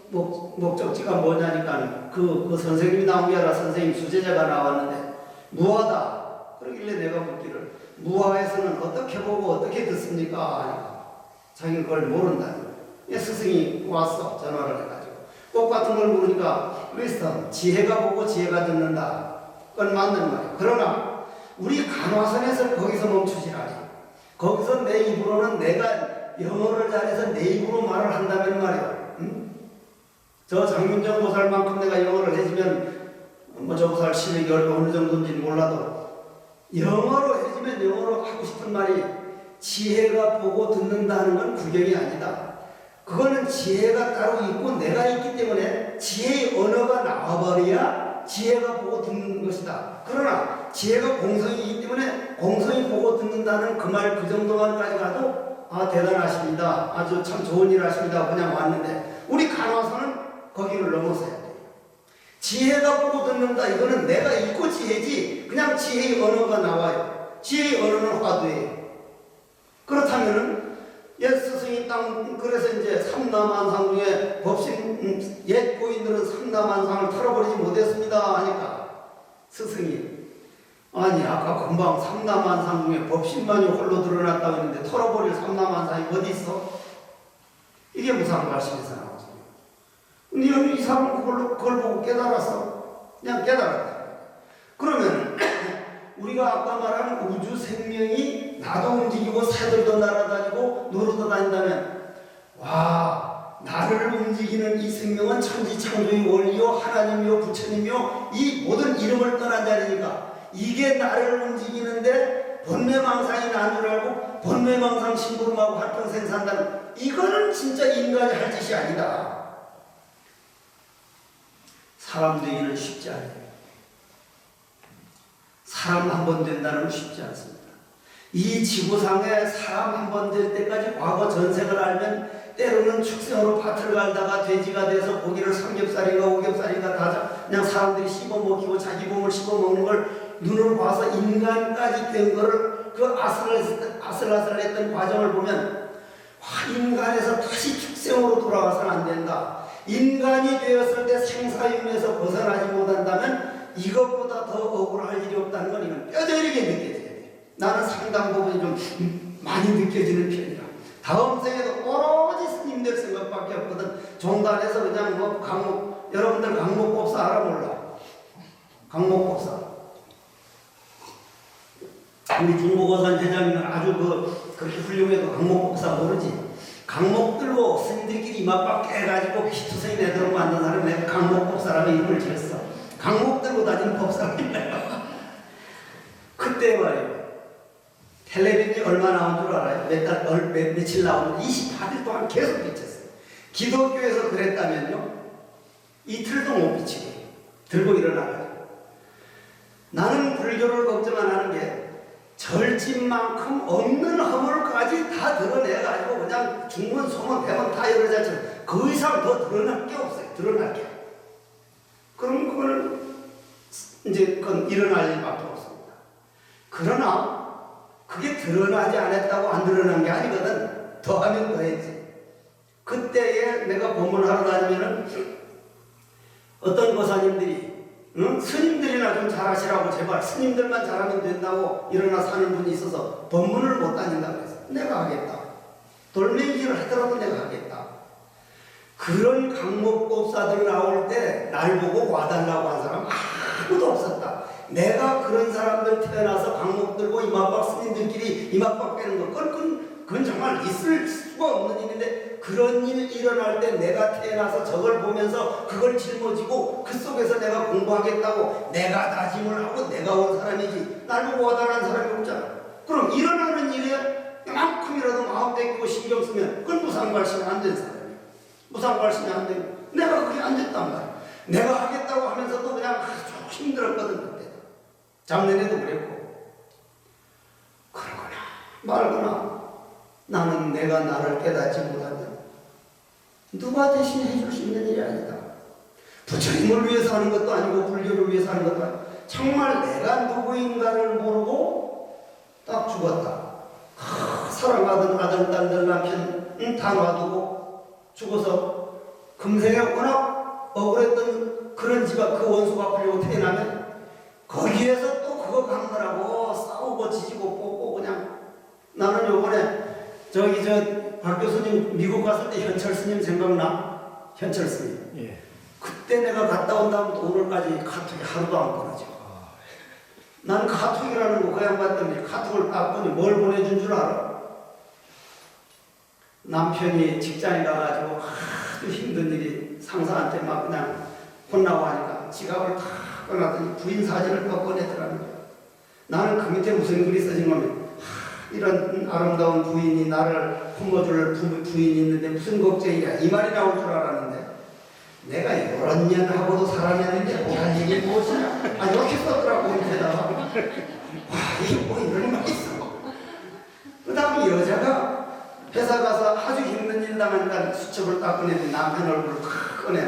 Speaker 1: 목적지가 뭐냐니까 그 선생님이 나온 게 아니라 선생님 수제자가 나왔는데 무하다. 그러길래 내가 묻기를 무하에서는 어떻게 보고 어떻게 듣습니까? 하니까 자기는 그걸 모른다는 거예요. 스승이 왔어. 전화를 해가지고 똑같은 걸 모르니까 웨스턴 지혜가 보고 지혜가 듣는다. 그건 맞는 말이에요. 그러나 우리 간화선에서 거기서 멈추지라니. 거기서 내 입으로는 내가 영어를 잘해서 내 입으로 말을 한다면 말이에요. 저 장윤정 보살만큼 내가 영어를 해주면 저 보살 12개월 어느 정도인지 몰라도 영어로 해주면 영어로 하고 싶은 말이 지혜가 보고 듣는다는 건 구경이 아니다. 그거는 지혜가 따로 있고 내가 있기 때문에 지혜의 언어가 나와버려야 지혜가 보고 듣는 것이다. 그러나 지혜가 공성이기 때문에 공성이 보고 듣는다는 그 말 그 정도만까지 가도 아 대단하십니다. 아주 참 좋은 일 하십니다. 그냥 왔는데 우리 간화선은 거기를 넘어서야 돼요. 지혜가 보고 듣는다. 이거는 내가 있고 지혜지 그냥 지혜의 언어가 나와요. 지혜의 언어는 화두예요. 그렇다면은 옛 스승이 땅 그래서 이제 삼라만상 중에 법신 옛 고인들은 삼라만상을 털어버리지 못했습니다 하니까 스승이 아니 아까 금방 삼라만상 중에 법신만이 홀로 드러났다고 했는데 털어버릴 삼라만상이 어디 있어? 이게 무상 말씀에서 나오죠. 근데 이 사람은 그걸 보고 깨달았어. 그냥 깨달았다. 그러면 우리가 아까 말한 우주 생명이 나도 움직이고 새들도 날아다니고 노르도 다닌다면 와 나를 움직이는 이 생명은 천지창조의 원리요 하나님이요 부처님이요 이 모든 이름을 떠난 자리니까 이게 나를 움직이는데 번뇌망상이 난 줄 알고 번뇌망상 심부름하고 활동생산다는 이거는 진짜 인간이 할 짓이 아니다. 사람 되기는 쉽지 않아요. 사람 한 번 된다는 건 쉽지 않습니다. 이 지구상에 사람 한 번 될 때까지 과거 전생을 알면 때로는 축생으로 밭을 갈다가 돼지가 돼서 고기를 삼겹살인가 오겹살인가 다 그냥 사람들이 씹어먹히고 자기 몸을 씹어먹는 걸 눈으로 봐서 인간까지 된 거를 그 아슬아슬했던 과정을 보면 인간에서 다시 축생으로 돌아가서는 안 된다. 인간이 되었을 때 생사윤에서 벗어나지 못한다면 이것보다 더 억울할 일이 없다는 건 이건 뼈저리게 느껴져야 돼. 나는 상당 부분이 좀 많이 느껴지는 편이라. 다음 생에도 오로지 스님들 생각밖에 없거든. 종단에서 그냥 뭐 여러분들 강목법사 알아 몰라? 강목법사. 우리 중국어선 회장님은 아주 그렇게 훌륭해도 강목법사 모르지. 강목 들고 스님들끼리 이마박 깨가지고 피투성이 내도록 만든 사람이 내가 강목법사라고 이름을 지었어. 강목 들고 다니는 법사입니다. 그때 말이에요. 텔레비전이 얼마 나온 줄 알아요? 며칠 나오는데 28일 동안 계속 비쳤어요. 기독교에서 그랬다면요. 이틀도 못 비치게 들고 일어나가지고. 나는 불교를 걱정 안 하는 게 절집만큼 없는 허물까지 다 드러내가지고 그냥 중문, 소문, 대문 다 열어자처럼 그 이상 더 드러날 게 없어요. 드러날 게. 그럼 그걸 이제 그건 일어날 일밖에 없습니다. 그러나 그게 드러나지 않았다고 안 드러난 게 아니거든. 더하면 더했지. 그때에 내가 법문하러 다니면은 어떤 거사님들이 스님들이나 좀 잘하시라고 제발 스님들만 잘하면 된다고 일어나 사는 분이 있어서 법문을 못 다닌다고 해서 내가 하겠다. 돌멩이질을 하더라도 내가 하겠다. 그런 강목법사들 나올 때 날 보고 와달라고 한 사람 아무도 없었다. 내가 그런 사람들 태어나서 강목 들고 이마박 스님들끼리 이마박 빼는 거 그건 정말 있을 수가 없는 일인데 그런 일 일어날 때 내가 태어나서 저걸 보면서 그걸 짊어지고 그 속에서 내가 공부하겠다고 내가 다짐을 하고 내가 온 사람이지 날 보고 와달라는 사람이 없잖아. 그럼 일어나는 일에 이만큼이라도 마음 뺏기고 신경 쓰면 그건 무상발심이 안 된 사람이야. 무상발심이 안 되고 내가 그게 안 됐단 말이야. 내가 하겠다고 하면서도 그냥 아주 힘들었거든 그때. 작년에도 그랬고. 그러거나 말거나 나는 내가 나를 깨닫지 못하면 누가 대신 해줄 수 있는 일이 아니다. 부처님을 위해서 하는 것도 아니고 불교를 위해서 하는 것도 아니고 정말 내가 누구인가를 모르고 딱 죽었다. 사랑하던 아들, 딸들, 남편 다 놔두고 죽어서 금생에 워낙 억울했던 그런 집안 그 원수 갚으려고 태어나면 거기에서 또 그거 갚느라고 싸우고 지지고 뽑고 그냥 나는 요번에 저기 박 교수님 미국 갔을 때 현철 스님 생각나? 현철 스님.
Speaker 3: 예.
Speaker 1: 그때 내가 갔다 온 다음부터 오늘까지 카톡이 하루도 안 끊어져. 난 카톡이라는 거 그 양반 때문에 카톡을 딱 보니 뭘 보내준 줄 알아? 남편이 직장에 가가지고 아주 힘든 일이 상사한테 막 그냥 혼나고 하니까 지갑을 다 꺼놨더니 부인 사진을 또 꺼내더라는 거야. 나는 그 밑에 무슨 글이 써진 거면 이런 아름다운 부인이 나를 품어줄 부인이 있는데 무슨 걱정이냐 이 말이 나올 줄 알았는데 내가 여러 년 하고도 살아냈는데 뭐할 일이 무엇이냐 이렇게 썼더라고 밑에다가 와 이게 뭐 이런 말이 있어. 그 다음에 여자가 회사 가서 아주 힘든 일 당하니까 수첩을 딱 꺼내더니 남편 얼굴을 탁 꺼내.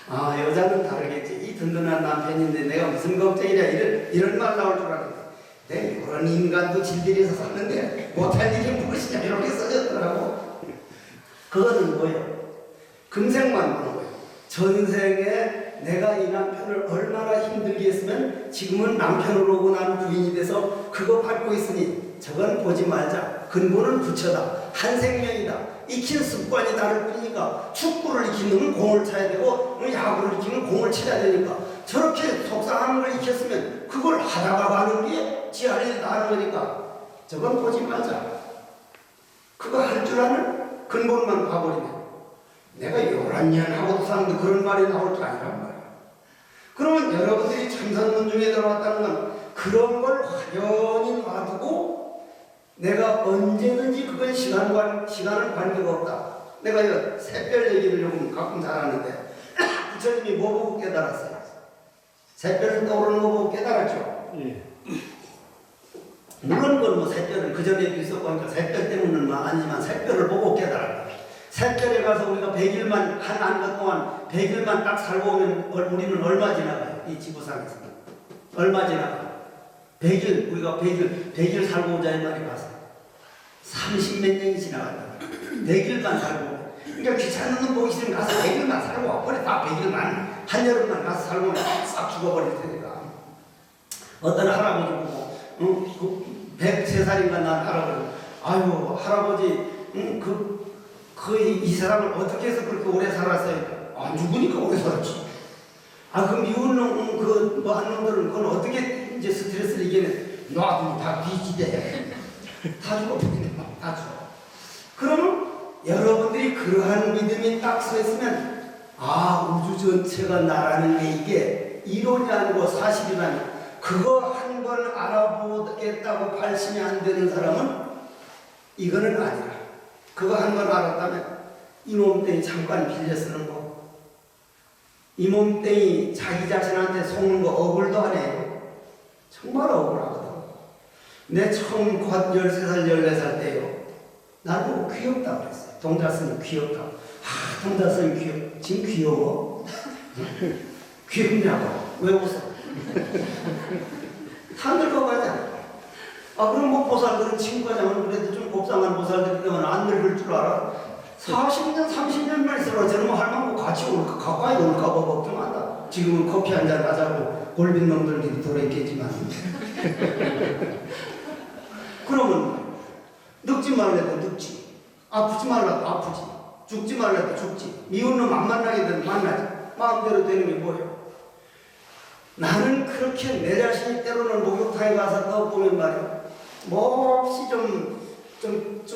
Speaker 1: 아 여자는 다르겠지. 이 든든한 남편인데 내가 무슨 걱정이냐 이런 말 나올 줄 알았는데 내 이런 인간도 질들여서 샀는데 못할 일이 무엇이냐 이렇게 써졌더라고. 그거는 뭐예요? 금생만 보는 거예요. 전생에 내가 이 남편을 얼마나 힘들게 했으면 지금은 남편으로 오고 난 부인이 돼서 그거 밟고 있으니 저건 보지 말자. 근본은 부처다. 한 생명이다. 익힌 습관이 다를 뿐이니까 축구를 익히는 공을 차야 되고 야구를 익히는 공을 쳐야 되니까 저렇게 속상한 걸 익혔으면 그걸 하다가 가는 게 지 할 일이 나는 거니까 저건 보지 말자. 그거 할 줄 아는 근본만 봐버리면 내가 11년 하고도 사는데 그런 말이 나올 줄 아니란 말이야. 그러면 여러분들이 참선문 중에 들어왔다는 건 그런 걸 화려히 놔두고 내가 언제든지 그건 시간은 관계가 없다. 내가 이 샛별 얘기를 조금 가끔 잘하는데 부처님이 뭐 보고 깨달았어요? 샛별을 떠오르는 거 보고 깨달았죠?
Speaker 3: 예.
Speaker 1: 물론 그건 뭐 샛별은 그 전에도 있었고 하니까 샛별 때문은 아니지만 샛별을 보고 깨달았다. 샛별에 가서 우리가 100일만 한 것 동안 100일만 딱 살고 오면 우리는 얼마 지나가요? 이 지구상에서 얼마 지나가? 100일 우리가 100일 살고 오자 이 말이 가서 30몇 년이 지나간다. 100일만 살고 오면 그러니까 귀찮은 놈 보기 싫으면 가서 100일만 살고 와. 그래 다 100일만 한여름만 가서 살고 오면 싹 죽어버릴 테니까. 어떤 할아버지 보고 103살인가 난 할아버지 아유 할아버지 이 사람을 어떻게 해서 그렇게 오래 살았어요? 안 죽으니까 오래 살았지. 그 미운 놈, 한 놈들은 그건 어떻게 이제 스트레스를 이겨내? 놔두면 다 비기대. 다 죽어버린다. 다 죽어. 그러면 여러분들이 그러한 믿음이 딱 서 있으면 우주 전체가 나라는 게 이게 이론이 아니고 사실이라니 그거 한 번 알아보겠다고 발심이 안 되는 사람은 이거는 아니라 그거 한 번 알았다면 이 몸뚱이 잠깐 빌려 쓰는 거 이 몸뚱이 자기 자신한테 속는 거 억울도 안 해요. 정말 억울하거든. 내 처음 곧 13살 14살 때요 날 보고 귀엽다 그랬어요. 동자스님 귀엽다. 동자스님 귀엽. 지금 귀여워? 귀엽냐고. 왜 웃어? 다 늙어가잖아. 그럼 뭐 보살들은 친구가자면 그래도 좀 곱상한 보살들이 되면 안 늙을 줄 알아? 40년, 30년만 있어라. 저놈 할망구 같이 올까, 가까이 올까 봐 걱정한다. 지금은 커피 한잔 하자고 골빈 놈들끼리 돌아있겠지만. 그러면 늙지 말래도 늙지. 아프지 말라도 아프지. 죽지 말라도 죽지. 미운 놈 안 만나게 되면 만나지. 마음대로 되는 게 뭐예요? 나는 그렇게 내 자신이 때로는 목욕탕에 가서 떠보면 말이야. 몹시 좀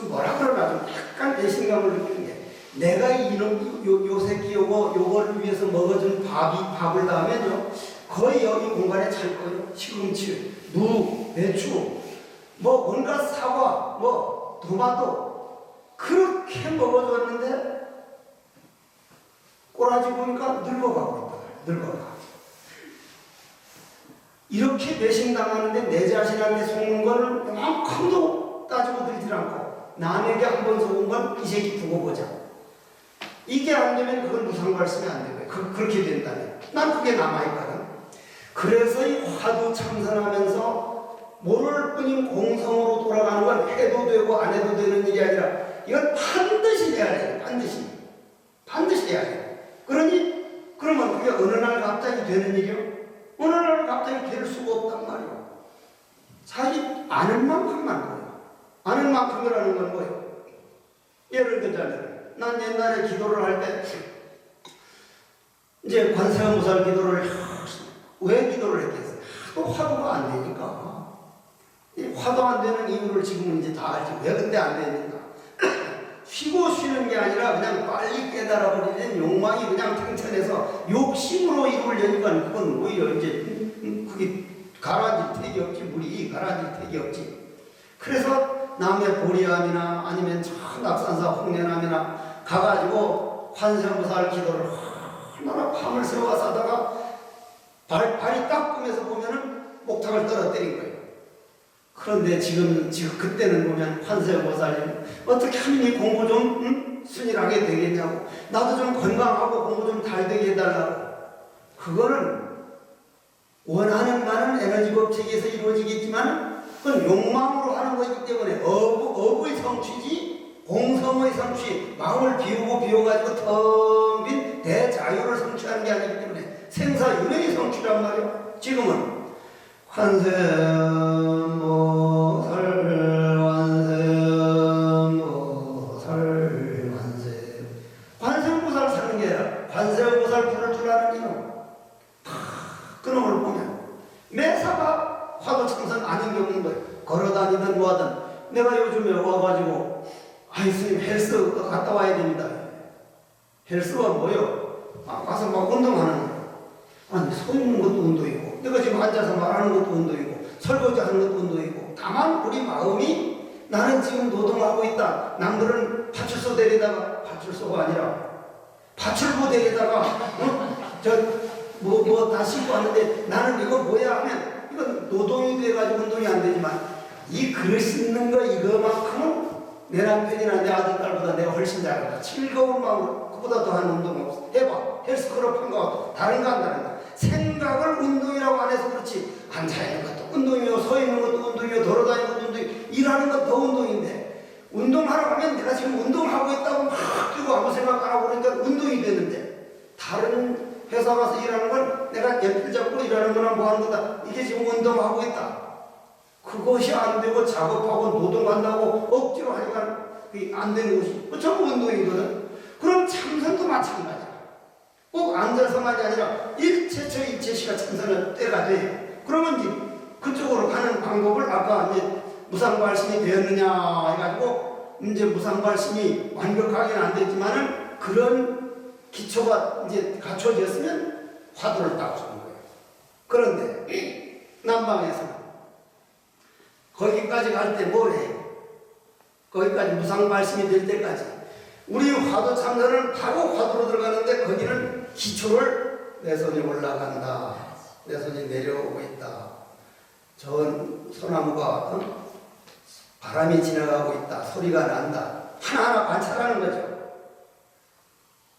Speaker 1: 뭐라 그러나 좀 약간 배신감을 느끼는 게 내가 이놈 요 새끼 요거를 위해서 먹어준 밥을 다음에요 거의 여기 공간에 찰 거예요. 시금치, 무, 배추, 뭐 온갖 사과, 뭐 토마토 그렇게 먹어줬는데 꼬라지 보니까 늙어가고 있다. 늙어가. 이렇게 배신당하는데 내 자신한테 속는 거를 요만큼도 따지고 들질 않고 남에게 한 번 속은 건 이 새끼 두고 보자. 이게 안 되면 그건 무상발심이 안 되고요. 그렇게 된다면 난 그게 남아있거든. 그래서 이 화두 참선하면서 모를 뿐인 공성으로 돌아가는 건 해도 되고 안 해도 되는 일이 아니라 이건 반드시 해야 돼요. 반드시 해야 돼요. 그러면 그게 어느 날 갑자기 되는 일이요? 어느 날 갑자기 될 수가 없단 말이에요. 자기 아는 만큼만 거예요. 아는 만큼이라는 건 뭐예요? 예를 들자면 난 옛날에 기도를 할 때 이제 관세음보살 기도를 왜 기도를 했겠어요? 또 화두가 안 되니까. 이 화두 안 되는 이유를 지금은 이제 다 알지. 왜 그때 안 되는가? 쉬고 쉬는 게 아니라 그냥 빨리 깨달아버리는 욕망이 그냥 팽천해서 욕심으로 이루려니까 그건 오히려 이제 그게 가라앉을 택이 없지. 물이 가라앉을 택이 없지. 그래서 남의 보리암이나 아니면 저 낙산사 홍련암이나 가가지고 관세음보살 기도를 얼마나 밤을 새워서 하다가 발이 딱 꿈에서 보면은 목탁을 떨어뜨린 거예요. 그런데 지금 그때는 보면 관세음보살님 어떻게 하면 이 공부 좀 순일하게 되겠냐고 나도 좀 건강하고 공부 좀 잘 되게 해달라고. 그거는 원하는 많은 에너지 법칙에서 이루어지겠지만 그건 욕망으로 하는 것이기 때문에 업의 성취지 공성의 성취, 마음을 비우가지고 텅 빈 대자유를 성취하는 게 아니기 때문에 생사윤회의 성취란 말이에요. 지금은 관세음보살 사는 게 아니라 관세음보살 부를 줄 아는 이놈. 그놈을 보면 매사가 화두참선 아닌 게 없는 거예요. 걸어다니든 뭐하든 내가 요즘에 와가지고 아이 스님 헬스 갔다 와야 됩니다. 헬스가 뭐요? 가서 막 운동하는 거예요. 아니 서 있는 것도 운동이고 내가 지금 앉아서 말하는 것도 운동이고 설거지 하는 것도 운동이고 다만 우리 마음이 나는 지금 노동하고 있다. 남들은 파출소 데리다가 파출소가 아니라 파출부 데리다가 다 싣고 왔는데 나는 이거 뭐야 하면 이건 노동이 돼가지고 운동이 안 되지만 이 그릇 씻는 거 이거만큼은 내 남편이나 내 아들, 딸보다 내가 훨씬 잘한다. 즐거운 마음으로 그보다 더한 운동 없어. 해봐. 헬스클럽 한 거 다른 거 한다는다. 생각을 운동이라고 안 해서 그렇지 앉아있는 것도 운동이요 서 있는 것도 운동이요 돌아다니는 것도 운동이요 일하는 것도 운동인데 운동하러 가면 내가 지금 운동하고 있다고 막 뛰고 아무 생각 안 하고 그러니까 운동이 되는데 다른 회사 가서 일하는 건 내가 연필 잡고 일하는 거나 뭐 하는 거다. 이게 지금 운동하고 있다. 그것이 안 되고 작업하고 노동한다고 억지로 하니까 그게 안 되는 것이 전부 운동이거든. 그럼 참선도 마찬가지야. 꼭 앉아서만이 아니라 일체처 일체시가 참선을 때가 돼. 그러면 이제 그쪽으로 가는 방법을 아까 이제 무상발심이 되었느냐 해가지고 이제 무상발심이 완벽하게는 안 됐지만은 그런 기초가 이제 갖춰졌으면 화두를 딱 주는 거예요. 그런데 남방에서 거기까지 갈 때 뭘 해? 거기까지 무상발심이 될 때까지 우리 화두 참선은 바로 화두로 들어가는데 거기는 기초를 내 손이 올라간다. 내 손이 내려오고 있다. 저 소나무가 바람이 지나가고 있다. 소리가 난다. 하나하나 관찰하는 거죠.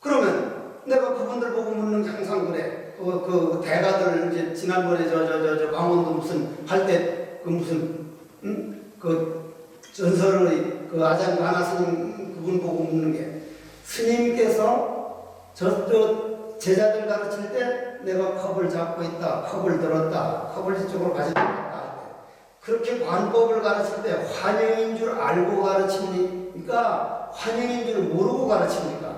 Speaker 1: 그러면 내가 그분들 보고 묻는 게 항상 그래. 그 대가들 이제 지난번에 저 강원도 무슨 할 때 그 무슨 그 전설의 그 아장가나 스님 그분 보고 묻는 게 스님께서 저 제자들 가르칠 때 내가 컵을 잡고 있다, 컵을 들었다, 컵을 이쪽으로 가져갔다. 그렇게 관법을 가르칠 때 환영인 줄 알고 가르칩니까? 환영인 줄 모르고 가르칩니까?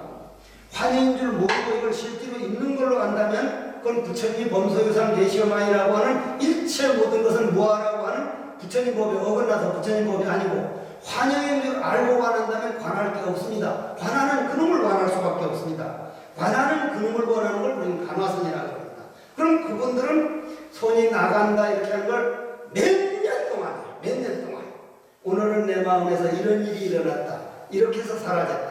Speaker 1: 환영인 줄 모르고 이걸 실제로 있는 걸로 안다면 그건 부처님이 범소유상 계시어마이라고 하는 일체 모든 것은 무아라고 하는 부처님 법에 어긋나서 부처님 법이 아니고 관여인 줄 알고 관한다면 관할 게 없습니다. 관하는 그놈을 관할 수밖에 없습니다. 관하는 그놈을 권하는 걸 우리는 간화선이라고 합니다. 그럼 그분들은 손이 나간다 이렇게 하는 걸 몇 년 동안 해요. 몇 년 동안. 오늘은 내 마음에서 이런 일이 일어났다. 이렇게 해서 사라졌다.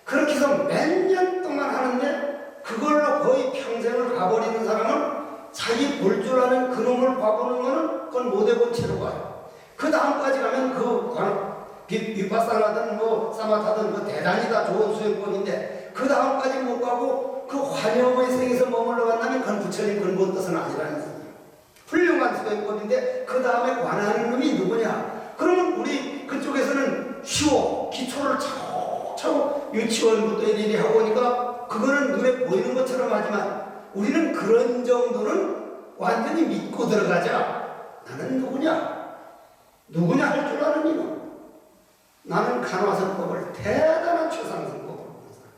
Speaker 1: 그렇게 해서 몇 년 동안 하는데 그걸로 거의 평생을 가버리는 사람은 자기 볼 줄 아는 그놈을 봐보는 거는 그건 못 해본 채로 가요. 그 다음까지 가면 비파사나든 뭐 사마타든 그 대단히 다 좋은 수행법인데 그 다음까지 못 가고 그 환영의 생에서 머물러 간다면 그건 부처님 근본 뜻은 아니라는 거예요. 훌륭한 수행법인데 그 다음에 관하는 놈이 누구냐? 그러면 우리 그쪽에서는 쉬워 기초를 차곡차곡 유치원부터 일일이 하고 오니까 그거는 눈에 보이는 것처럼 하지만 우리는 그런 정도는 완전히 믿고 들어가자. 나는 누구냐? 누구냐 할 줄 아는 이는 나는 간화선법을 대단한 최상승법으로 보는 사람.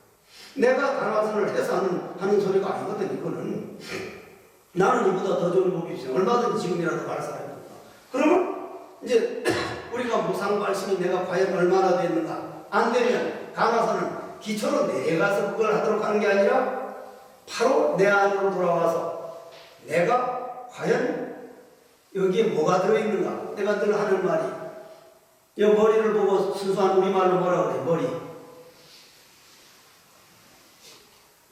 Speaker 1: 내가 간화선을 해서 하는 소리가 아니거든. 이거는 나는 이보다 더 좋은 법이 있어요. 얼마든지 지금이라도 갈 사람이니까. 그러면 이제 우리가 무상발심이 내가 과연 얼마나 됐는가? 안 되면 간화선은 기초로 내가서 그걸 하도록 하는 게 아니라 바로 내 안으로 돌아와서 내가 과연 여기에 뭐가 들어있는가? 내가 늘 하는 말이 이 머리를 보고 순수한 우리말로 뭐라 그래? 머리.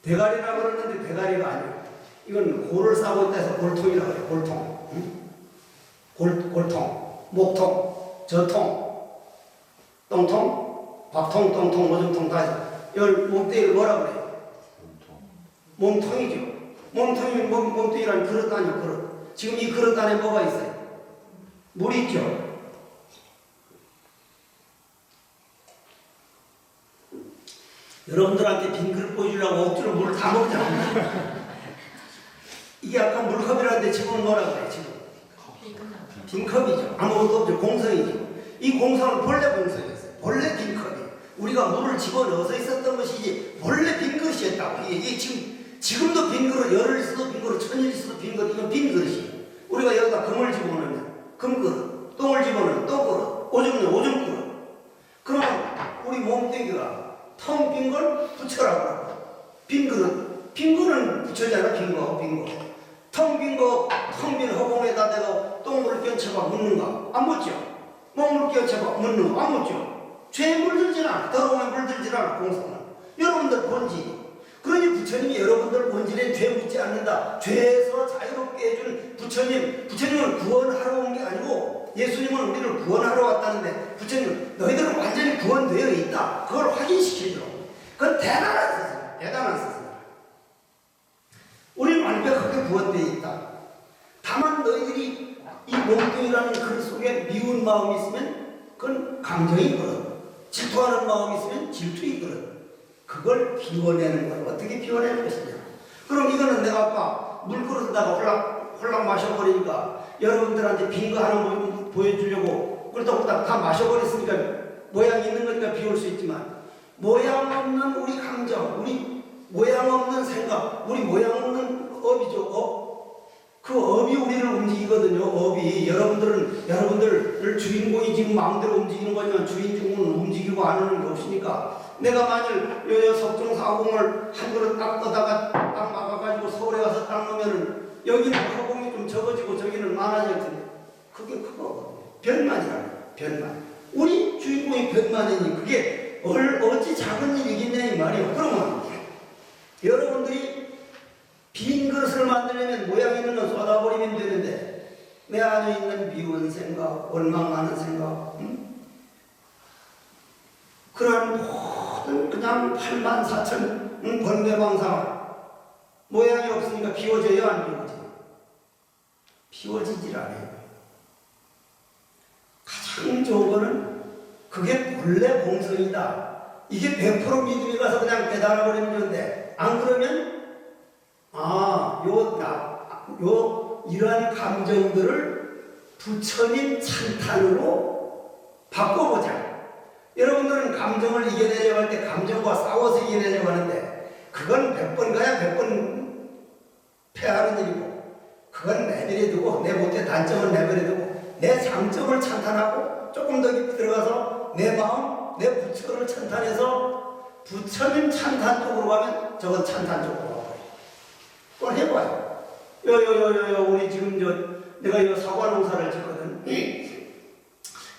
Speaker 1: 대가리라고 그러는데 대가리가 아니에요. 이건 골을 싸고 있다 해서 골통이라고 해요. 골통. 응? 골통. 목통. 저통. 똥통. 밥통, 똥통, 오줌통 다 있어. 이걸 몸뚱이를 뭐라 그래요? 몸통이죠. 몸통이 몸뚱이라는 그릇 아니요, 그릇. 지금 이 그릇 안에 뭐가 있어요? 물이 있죠. 여러분들한테 빈 그릇 보여주려고 억지로 물을 다 먹지 않습니다. 이게 아까 물컵이라는데 지금은 뭐라 그래요? 지금 빈컵이죠. 아무것도 없죠. 공성이죠. 이 공성은 본래 공성이었어요. 본래 빈컵이. 우리가 물을 집어넣어서 있었던 것이지 본래 빈 그릇이었다고. 이게 지금도 빈 그릇, 열흘 있어도 빈 그릇, 천일 있어도 빈 그릇, 이건 빈 그릇이에요. 우리가 여기다 금을 집어넣으면 금 그릇, 똥을 집어넣으면 똥 그릇, 오줌 넣으면 오줌 그릇. 그러면 우리 몸뚱이가 텅 빈 걸 부처라고 하고 빈 그릇, 빈 그릇은 부처잖아. 빈 거. 텅 빈 거, 텅 빈 허공에다 내가 똥물을 끼얹혀봐 묻는가? 안 묻죠. 몸을 끼얹혀봐 묻는 거? 안 묻죠. 죄에 물들질 않아. 더러움에 물들질 않아. 공성은 여러분들 본질. 그러니 부처님이 여러분들 본질에 죄 묻지 않는다. 죄에서 자유롭게 해준 부처님은 구원하러 온 게 아니고 예수님은 우리를 구원하러 왔다는데 부처님은 너희들은 완전히 구원되어 있다. 그걸 확인시키죠. 그건 대단한 스승이야. 대단한 스승이야. 우리는 완벽하게 구원되어 있다. 다만 너희들이 이 몸뚱이라는 글 속에 미운 마음이 있으면 그건 감정이 그렇다. 질투하는 마음이 있으면 질투이 그렇다. 그걸 비워내는 걸 어떻게 비워낼 것이냐. 그럼 이거는 내가 아까 물그릇에다가 홀랑 마셔버리니까 여러분들한테 빈 거 하나 보여주려고 그렇다고 다 마셔버렸으니까 모양이 있는 거니까 비울 수 있지만 모양 없는 우리 감정, 우리 모양 없는 생각, 우리 모양 없는 업이죠. 그 업이 우리를 움직이거든요. 업이 여러분들을 주인공이 지금 마음대로 움직이는 거지만 주인공은 움직이고 안 하는 게 없으니까 내가 만일 요 석중사공을 한 그릇 딱 떠다가 딱 막아가지고 서울에 가서 딱 놓으면은 여기는 허공이 좀 적어지고 저기는 많아질 텐데 그게 그거거든요. 변만이라는 거예요. 변만. 우리 주인공이 변만이니 그게 어찌 작은 일이겠냐 이 말이에요. 그러면 여러분들이 빈 그릇을 만들려면 모양 있는 건 쏟아버리면 되는데 내 안에 있는 미운 생각, 원망 많은 생각, 그런 모든 그냥 84,000 번뇌방상 모양이 없으니까 비워져요? 안 비워져요? 비워지질 않아요. 가장 좋은 거는 그게 본래 공성이다. 이게 100% 믿음이 가서 그냥 깨달아버리면 되는데 안 그러면 이러한 감정들을 부처님 찬탄으로 바꿔보자. 여러분들은 감정을 이겨내려고 할 때 감정과 싸워서 이겨내려고 하는데 그건 100번 가야 100번 패하는 일이고 그건 내버려두고 내 못의 단점을 내버려두고 내 장점을 찬탄하고 조금 더 깊이 들어가서 내 마음, 내 부처를 찬탄해서 부처님 찬탄 쪽으로 가면 저건 찬탄 쪽으로 가고. 그걸 해봐요. 우리 지금 내가 이 사과 농사를 짓거든.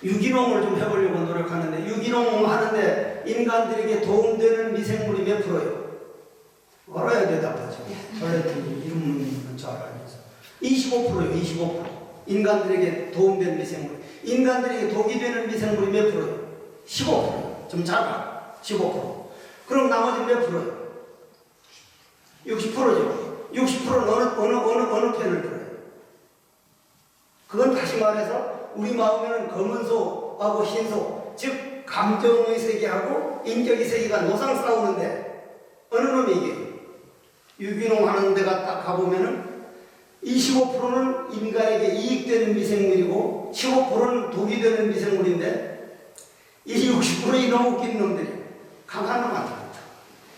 Speaker 1: 유기농을 좀 해보려고 노력하는데, 유기농 하는데 인간들에게 도움되는 미생물이 몇 프로예요? 알아야 대답하죠. 원래는 이름은 잘 알면서. 25%예요, 25%. 인간들에게 도움되는 미생물. 인간들에게 독이 되는 미생물이 몇 프로예요? 15%. 좀 작아. 15%. 그럼 나머지 몇 프로예요? 60%죠. 60%는 어느 편을 들어요? 그건 다시 말해서 우리 마음에는 검은 소하고 흰 소, 즉 감정의 세계하고 인격의 세계가 노상 싸우는데 어느 놈이 이게? 유기농 하는 데가 딱 가보면은 25%는 인간에게 이익되는 미생물이고 15%는 독이 되는 미생물인데 이 60%이 너무 웃긴 놈들이 강한 놈한테 붙어.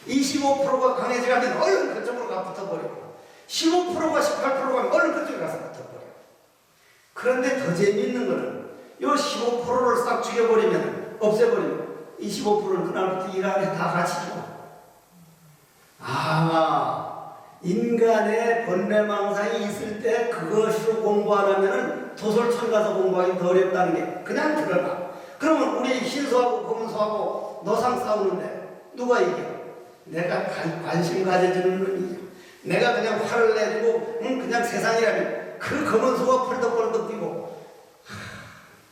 Speaker 1: 25%가 강해져가면 얼른 그쪽으로 가 붙어버리고 15%가 18%가 가면 얼른 그쪽에 가서 붙어버려. 그런데 더 재미있는 거는 이 15%를 싹 죽여버리면, 없애버리면 25%는 그날부터 일 안에 다 같이 죽어. 인간의 번뇌망상이 있을 때 그것으로 공부 안 하면은 도솔천 가서 공부하기 더 어렵다는 게 그냥 드러나. 그러면 우리 흰소하고 검은소하고 노상 싸우는데 누가 이겨? 내가 관심 가져주는 놈이죠. 내가 그냥 화를 내주고 그냥 세상이라면 그 검은소가 펄떡펄떡 뛰고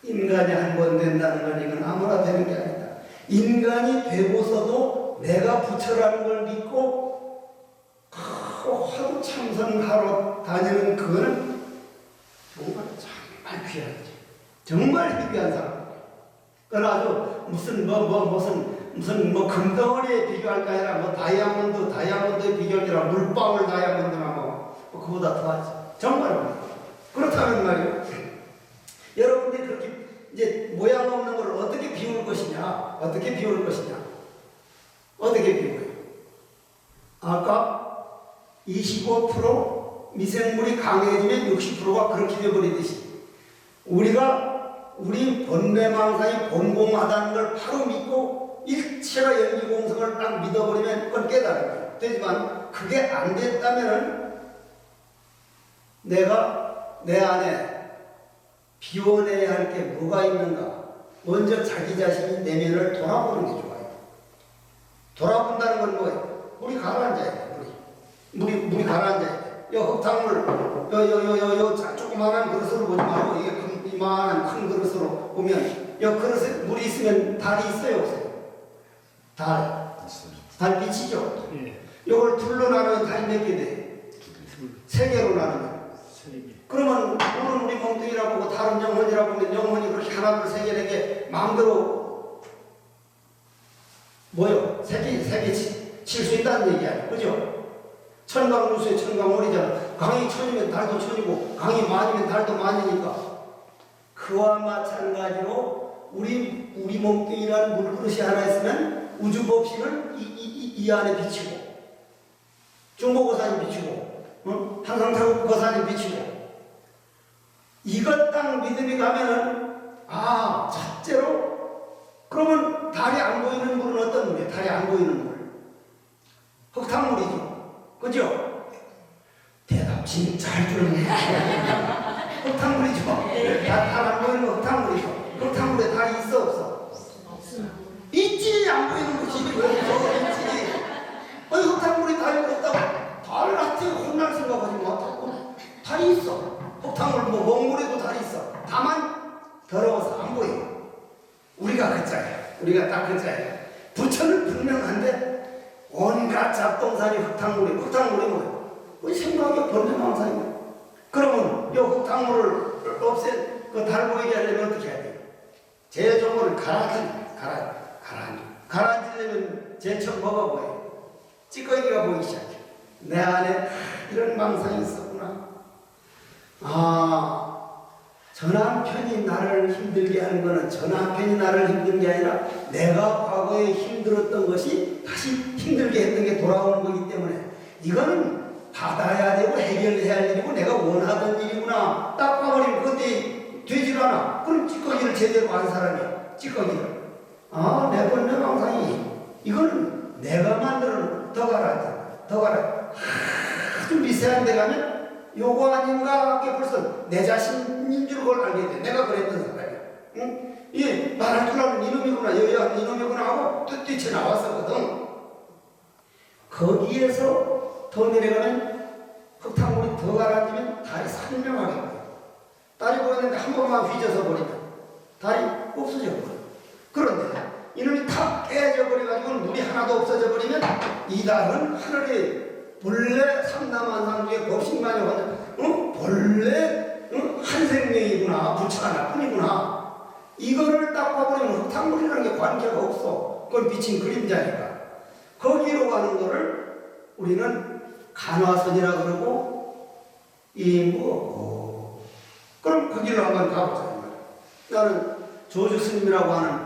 Speaker 1: 인간이 한 번 된다는 건 이건 아무나 되는 게 아니다. 인간이 되고서도 내가 부처라는 걸 믿고 하루 참선하러 다니는 그거는 정말 귀하지. 정말 희귀한 사람. 그건 아주 무슨 금덩어리에 비교할 게 아니라 다이아몬드에 비교할 게 아니라 물방울 다이아몬드나 그보다 더하지. 정말 그렇다면 말이요. 여러분들이 그렇게 이제 모양 없는 걸 어떻게 비울 것이냐? 어떻게 비워요? 아까 25% 미생물이 강해지면 60%가 그렇게 되어버리듯이 우리 번뇌망상이 본공하다는 걸 바로 믿고 일체가 연기공성을 딱 믿어버리면 그걸 깨달은 거예요. 되지만 그게 안 됐다면은 내가 내 안에 비워내야 할 게 뭐가 있는가? 먼저 자기 자신이 내면을 돌아보는 게 좋아요. 돌아본다는 건 뭐예요? 물이 가라앉아야 돼. 물이 가라앉아야 돼. 요 흙탕물, 조그마한 그릇으로 보지 말고 이게 이만한 큰 그릇으로 보면 요 그릇에 물이 있으면 달이 있어요, 없어요? 달빛이죠. 요걸 둘로 나누면 달이 몇 개 돼? 3개로 나누면. 그러면 물은 우리 멍뚱이라고 보고 다른 영혼이라고 보면 영혼이 그렇게 하나, 둘, 3개, 4개 마음대로 뭐요? 3개 칠 수 있다는 얘기 아니에요. 그죠? 천강무수의 천강물이잖아. 강이 천이면 달도 천이고 강이 만이면 달도 만이니까 그와 마찬가지로 우리 몸뚱이라는 물그릇이 하나 있으면 우주법신을 이 안에 비치고 중보고사님 비치고 한상타국고사님 비치고 이것 딱 믿음이 가면은 첫째로 그러면 달이 안 보이는 물은 어떤 물이에요? 달이 안 보이는 물 흙탕물이죠. 그죠? 대답 진짜 할 줄은 흙탕물이죠. 달 안 보이는 거 흙탕물이죠. 흙탕물에 달이 있어 없어? 있지. 안 보이는 거지. 왜 있지? 흙탕물에 달이 없다고 달을 놔두고 혼날 생각하지 마. 달이 있어. 흙탕물 먹물에도 달이 있어. 다만 더러워서 안 보여. 우리가 그 자야. 우리가 딱 그 자야. 부처는 분명한데 온갖 잡동사니 흙탕물이 뭐예요? 우리 생각이 번뇌망상이에요. 그러면 이 흙탕물을 그 달 보이게 하려면 어떻게 해야 돼요? 제조물을 가라앉으려면 제일 처음 뭐가 보여요? 찌꺼기가 보이기 시작해. 내 안에 이런 망상이 있었구나. 저 남편이 나를 힘들게 하는 거는 저 남편이 나를 힘든 게 아니라 내가 과거에 힘들었던 것이 다시 힘들게 했던 게 돌아오는 거기 때문에 이거는 받아야 되고 해결해야 할 일이고 내가 원하던 일이구나. 딱 봐버리면 그것이 되질 않아. 그럼 찌꺼기를 제대로 한 사람이야. 찌꺼기를. 내 번뇌망상이 이거는 내가 만드는 더 가라. 아주 미세한 데 가면 요거 아닌가 하게 벌써 내 자신인 줄 그걸 알게 돼. 내가 그랬던 사람이야. 응? 예, 말할 줄 알면 이놈이구나, 여야 이놈이구나 하고 또 뛰쳐나왔었거든. 거기에서 더 내려가면 흙탕물이 더 가라앉으면 달이 선명하게 보여. 달이 보였는데 한 번만 휘져서 버리면 달이 없어져 버려. 그런데 이놈이 탁 깨져 버려가지고 물이 하나도 없어져 버리면 이 달은 하늘에 본래 삼남한 중에 법신만이 완전 본래 한 생명이구나, 부처 하나뿐이구나. 이거를 딱 봐버리면 흙탕물이라는 게 관계가 없어. 그건 비친 그림자니까. 거기로 가는 거를 우리는 간화선이라 그러고 그럼 그 길로 한번 가보자. 나는 조주 스님이라고 하는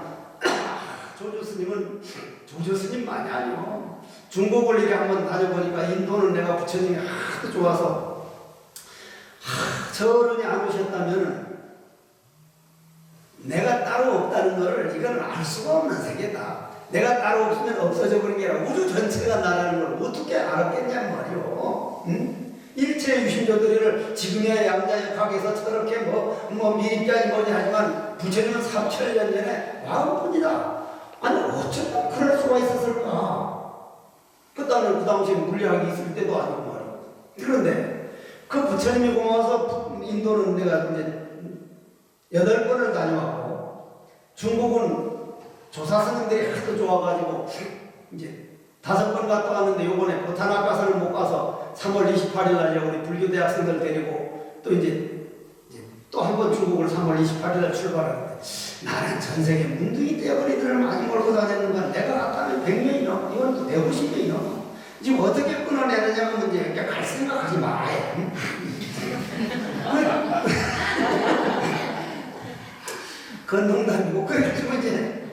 Speaker 1: 조주 스님은 조주 스님만이 아니요. 중국을 이렇게 한번 다녀보니까 인도는 내가 부처님이 하도 좋아서 저런이 안 오셨다면 내가 따로 없다는 것을 이거는 알 수가 없는 세계다. 내가 따로 없으면 없어져 버린 게 아니라 우주 전체가 나라는 걸 어떻게 알았겠냔 말이오. 응? 일체 유심조들이를 지금의 양자역학에서 저렇게 미립자니 뭐니 하지만 부처님은 3000년 전에 와운뿐이다. 아니 어쩌면 그럴 수가 있었을까? 그 당시에 물리학이 있을 때도 아니고 말이오. 그런데 그 부처님이 고마워서 인도는 내가 이제 8번을 다녀왔고 중국은 조사 스님들이 하도 좋아가지고 이제 5번 갔다 왔는데 요번에 보타나카선을 못 가서 3월 28일 날 우리 불교 대학생들 데리고 또 이제 또 한 번 중국을 3월 28일 날 출발하는데 나는 전 세계 문둥이 떼거리들을 많이 몰고 다녔는가 내가 갔다면 100년이 넘어 이건 또 150년이 넘어 지금 어떻게 끊어내느냐고 문제 그냥 갈 생각하지 말아요. 그건 농담이고 그래가지고 이제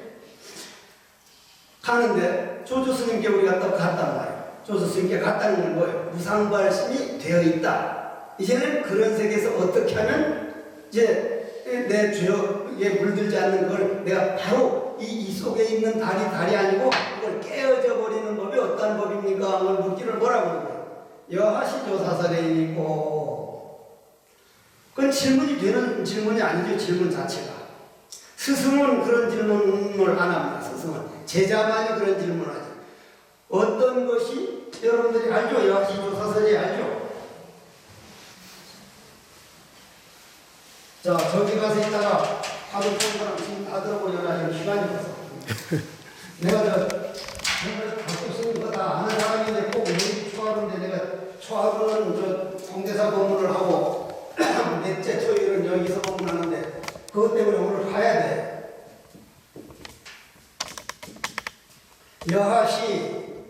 Speaker 1: 가는데 조주 스님께 우리가 또 갔단 말이에요. 조주 스님께 갔다는 건 뭐예요? 무상발심이 되어 있다. 이제는 그런 세계에서 어떻게 하면 이제 내 죄에 물들지 않는 걸 내가 바로 이 속에 있는 달이 아니고 그걸 깨어져 버리는 법이 어떤 법입니까? 그걸 묻기를 뭐라고 그러고요? 여하시 조사설에이고 그건 질문이 되는 질문이 아니죠. 질문 자체가. 스승은 그런 질문을 안 합니다. 스승은 제자만이 그런 질문을 하죠. 어떤 것이 여러분들이 알죠? 여하시 조사설이 알죠? 자 저기 가서 있다가 하도 본 사람 지금 다 들어보려나 지금 시간이 없어. 내가 정말 박수님 이거 다 아는 사람인데 꼭 여기 초하루인데 내가 초하루는 성대사 법문을 하고 넷째 토요일은 여기서 법문하는데 그것 때문에 오늘 가야 돼. 여하시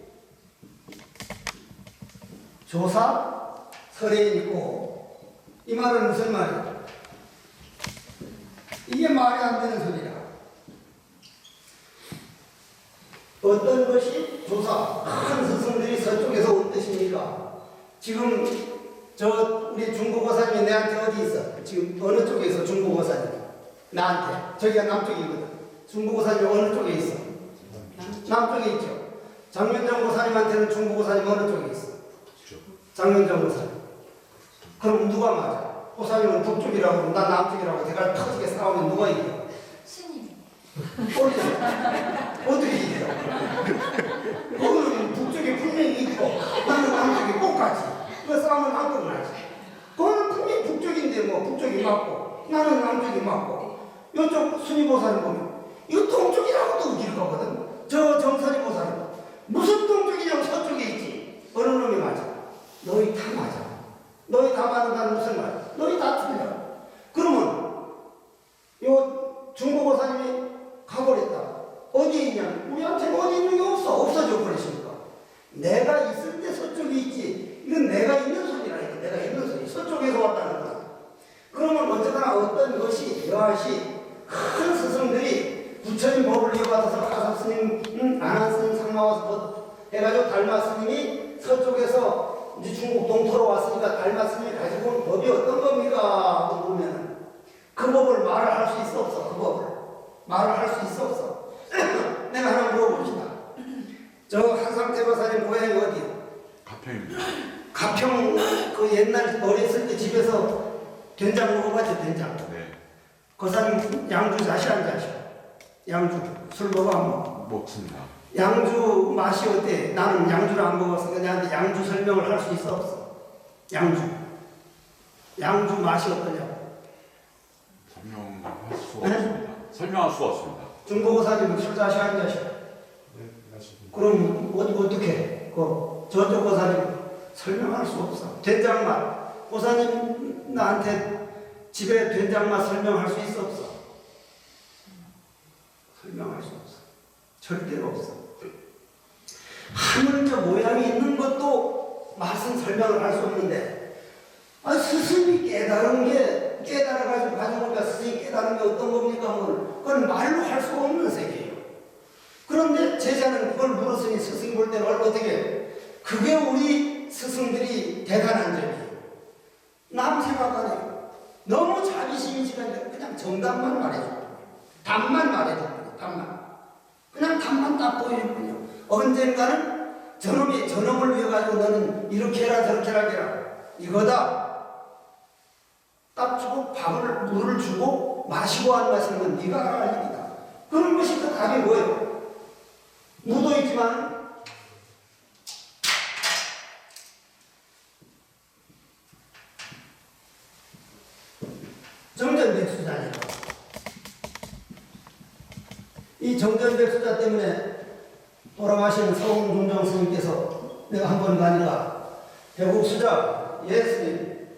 Speaker 1: 조사 설에 있고 이 말은 무슨 말이야? 이게 말이 안 되는 소리라. 어떤 것이 조사 큰 스승들이 서쪽에서 온 뜻입니까? 지금 우리 중국어사님이 내한테 어디 있어? 지금 어느 쪽에 있어? 중국어사님이 나한테 저기가 남쪽이거든. 중국어사님이 어느 쪽에 있어? 남쪽에 있죠. 장면정 고사님한테는 중국어사님이 어느 쪽에 있어? 장면정 고사님. 그럼 누가 맞아? 고사님은 북쪽이라고 그러고 난 남쪽이라고 대갈 터지게 싸우면 누가 이겨?
Speaker 3: 스님.
Speaker 1: 어떻게 이겨요? 그거는 북쪽에 분명히 있고 나는 남쪽에 똑같이 그 싸움은 안 끝나지. 그거는 분명히 북쪽인데 뭐 북쪽이 맞고 나는 남쪽이 맞고 이쪽 순위보살을 보면 이거 동쪽이라고도 웃길 거거든. 저 정선이보살은 무슨 동쪽이냐고 서쪽에 있지. 어느 놈이 맞아? 너희 다 맞아. 너희 다 맞는다는 무슨 말? 너희 다 틀려. 그러면 요 중국어사님이 가버렸다. 어디에 있냐? 우리한테 어디 있는 게 없어. 없어져 버리십니까? 내가 있을 때 서쪽에 있지. 이건 내가 있는 소리라. 이거 내가 있는 소리. 서쪽에서 왔다는 거야. 그러면 어쨌거나 어떤 것이 여하시 큰 스승들이 부처님 법을 이어받아서 하섭 스님, 안한 스님, 상마와서 해가지고 달마 스님이 서쪽에서 이제 중국 동토로 왔으니까 달마 스님이 가지고 온 법이 어떤 겁니까? 물으면 그 법을 말을 할 수 있어 없어? 그 법을 말을 할 수 있어 없어? 가평 그 옛날 어렸을 때 집에서 된장 먹어봤죠, 된장.
Speaker 3: 네.
Speaker 1: 거사님 양주 자시 안 자시? 양주 술 먹어 안 먹어?
Speaker 3: 먹습니다.
Speaker 1: 양주 맛이 어때? 나는 양주를 안 먹어서 내한테 양주 설명을 할 수 있어 없어? 양주 맛이 어떠냐고?
Speaker 3: 설명할 수가 없습니다. 설명할 수가 없습니다.
Speaker 1: 중고거사님 술 자시 안 자시? 그럼 어떻게? 저쪽 거사님 설명할 수 없어. 된장맛. 고사님 나한테 집에 된장맛 설명할 수 있어 없어? 설명할 수 없어. 절대로 없어. 하물며 모양이 있는 것도 맛은 설명을 할 수 없는데, 스승이 깨달은 게 깨달아가지고 가져오니까 스승이 깨달은 게 어떤 겁니까? 그건 말로 할 수가 없는 세계예요. 그런데 제자는 그걸 물었으니 스승이 볼 때는 어떻게? 그게 우리 스승들이 대단한 점이에요. 남 생각 안 해요. 너무 자비심이 지는데 그냥 정답만 말해줘. 답만 말해줘. 답만. 그냥 답만 딱 보여주군요. 언젠가는 저놈이 저놈을 위해 가지고 너는 이렇게 해라 저렇게 해라 이거다. 딱 주고 물을 주고 마시고 안 마시는 건 네가 할 일이다. 그런 것이 그 답이 뭐예요? 묻어있지만 정전백수자니까. 이 정전백수자 때문에 돌아가신 서웅종정 스님께서 내가 한 번 가니까 배국수자 예수님,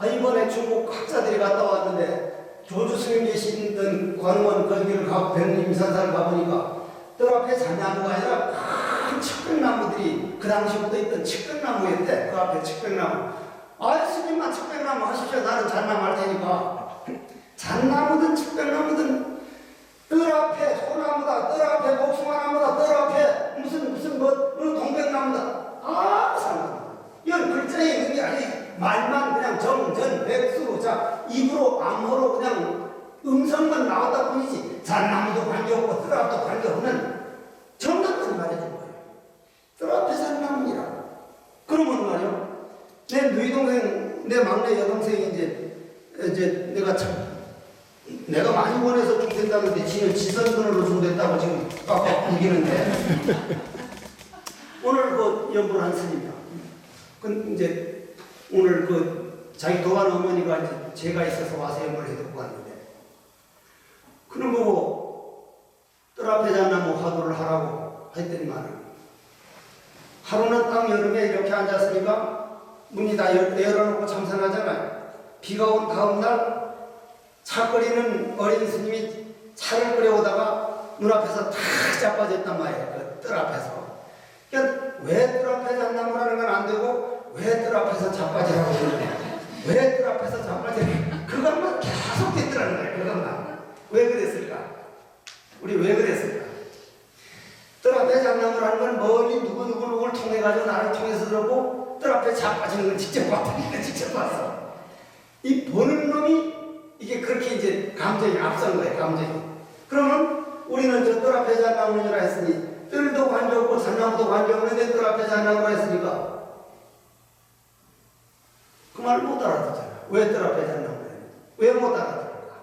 Speaker 1: 이번에 중국 학자들이 갔다 왔는데 조주 스님 계시던 관원 거기를 가고 백림산사를 가보니까 뜰 앞에 잣나무가 아니라 큰 칡백나무들이 그 당시부터 있던 칡백나무였대. 그 앞에 칡백나무. 스님만 칡백나무 하십시오. 나는 잣나무 할 테니까. 잣나무든 칡백나무든 뜰 앞에 소나무다, 뜰 앞에 복숭아나무다, 뜰 앞에 무슨 동백나무다. 상관없어. 이건 글자에 있는 게 아니, 말만 그냥 정전백수로, 자, 입으로, 암호로 그냥 음성만 나왔다 뿐이지, 잣나무도 관계없고, 뜰 앞도 관계없는 정답만 말해준 거예요. 뜰 앞에 잣나무니라. 그러면 말이요, 내 누이 동생, 내 막내 여동생이 이제 내가 많이 원해서 죽된다는데 지는 지선근으로 죽됐다고 지금 빡빡 우기는데 오늘 그 연불한 스님이야. 이제 오늘 자기 도안 어머니가 이제 제가 있어서 와서 연불을 해듣고 왔는데 그는 보고 뜰 앞에 잣나무 화두를 하라고 했더니만은 하루는 딱 여름에 이렇게 앉았으니까 문이 다 열어놓고 참선하잖아요. 비가 온 다음날 차 끓이는 어린 스님이 차를 끓여오다가 눈앞에서 탁 자빠졌단 말이에요. 그 뜰 앞에서. 그러니까 왜 뜰 앞에 잣나무라는 건 안 되고 왜 뜰 앞에서 자빠지라고 그러는데 왜 뜰 앞에서 자빠지라고 그것만 계속 듣더라는 거예요. 그것만. 왜 그랬을까? 우리 왜 그랬을까? 뜰 앞에 잣나무라는 건 멀리 누구누구를 통해가지고 나를 통해서 들었고 뜰 앞에 자빠지는 걸 직접 봤다니까 직접 봤어. 이 보는 놈이 이게 그렇게 이제 감정이 앞선 거예요, 감정이. 그러면 우리는 저 뜰 앞에 잣나무니라 했으니, 뜰도 관계없고 잣나무도 관계없는데 뜰 앞에 잣나무라 했으니까, 그 말 못 알아듣잖아. 왜 뜰 앞에 잣나무라 했는지. 왜 못 알아듣을까?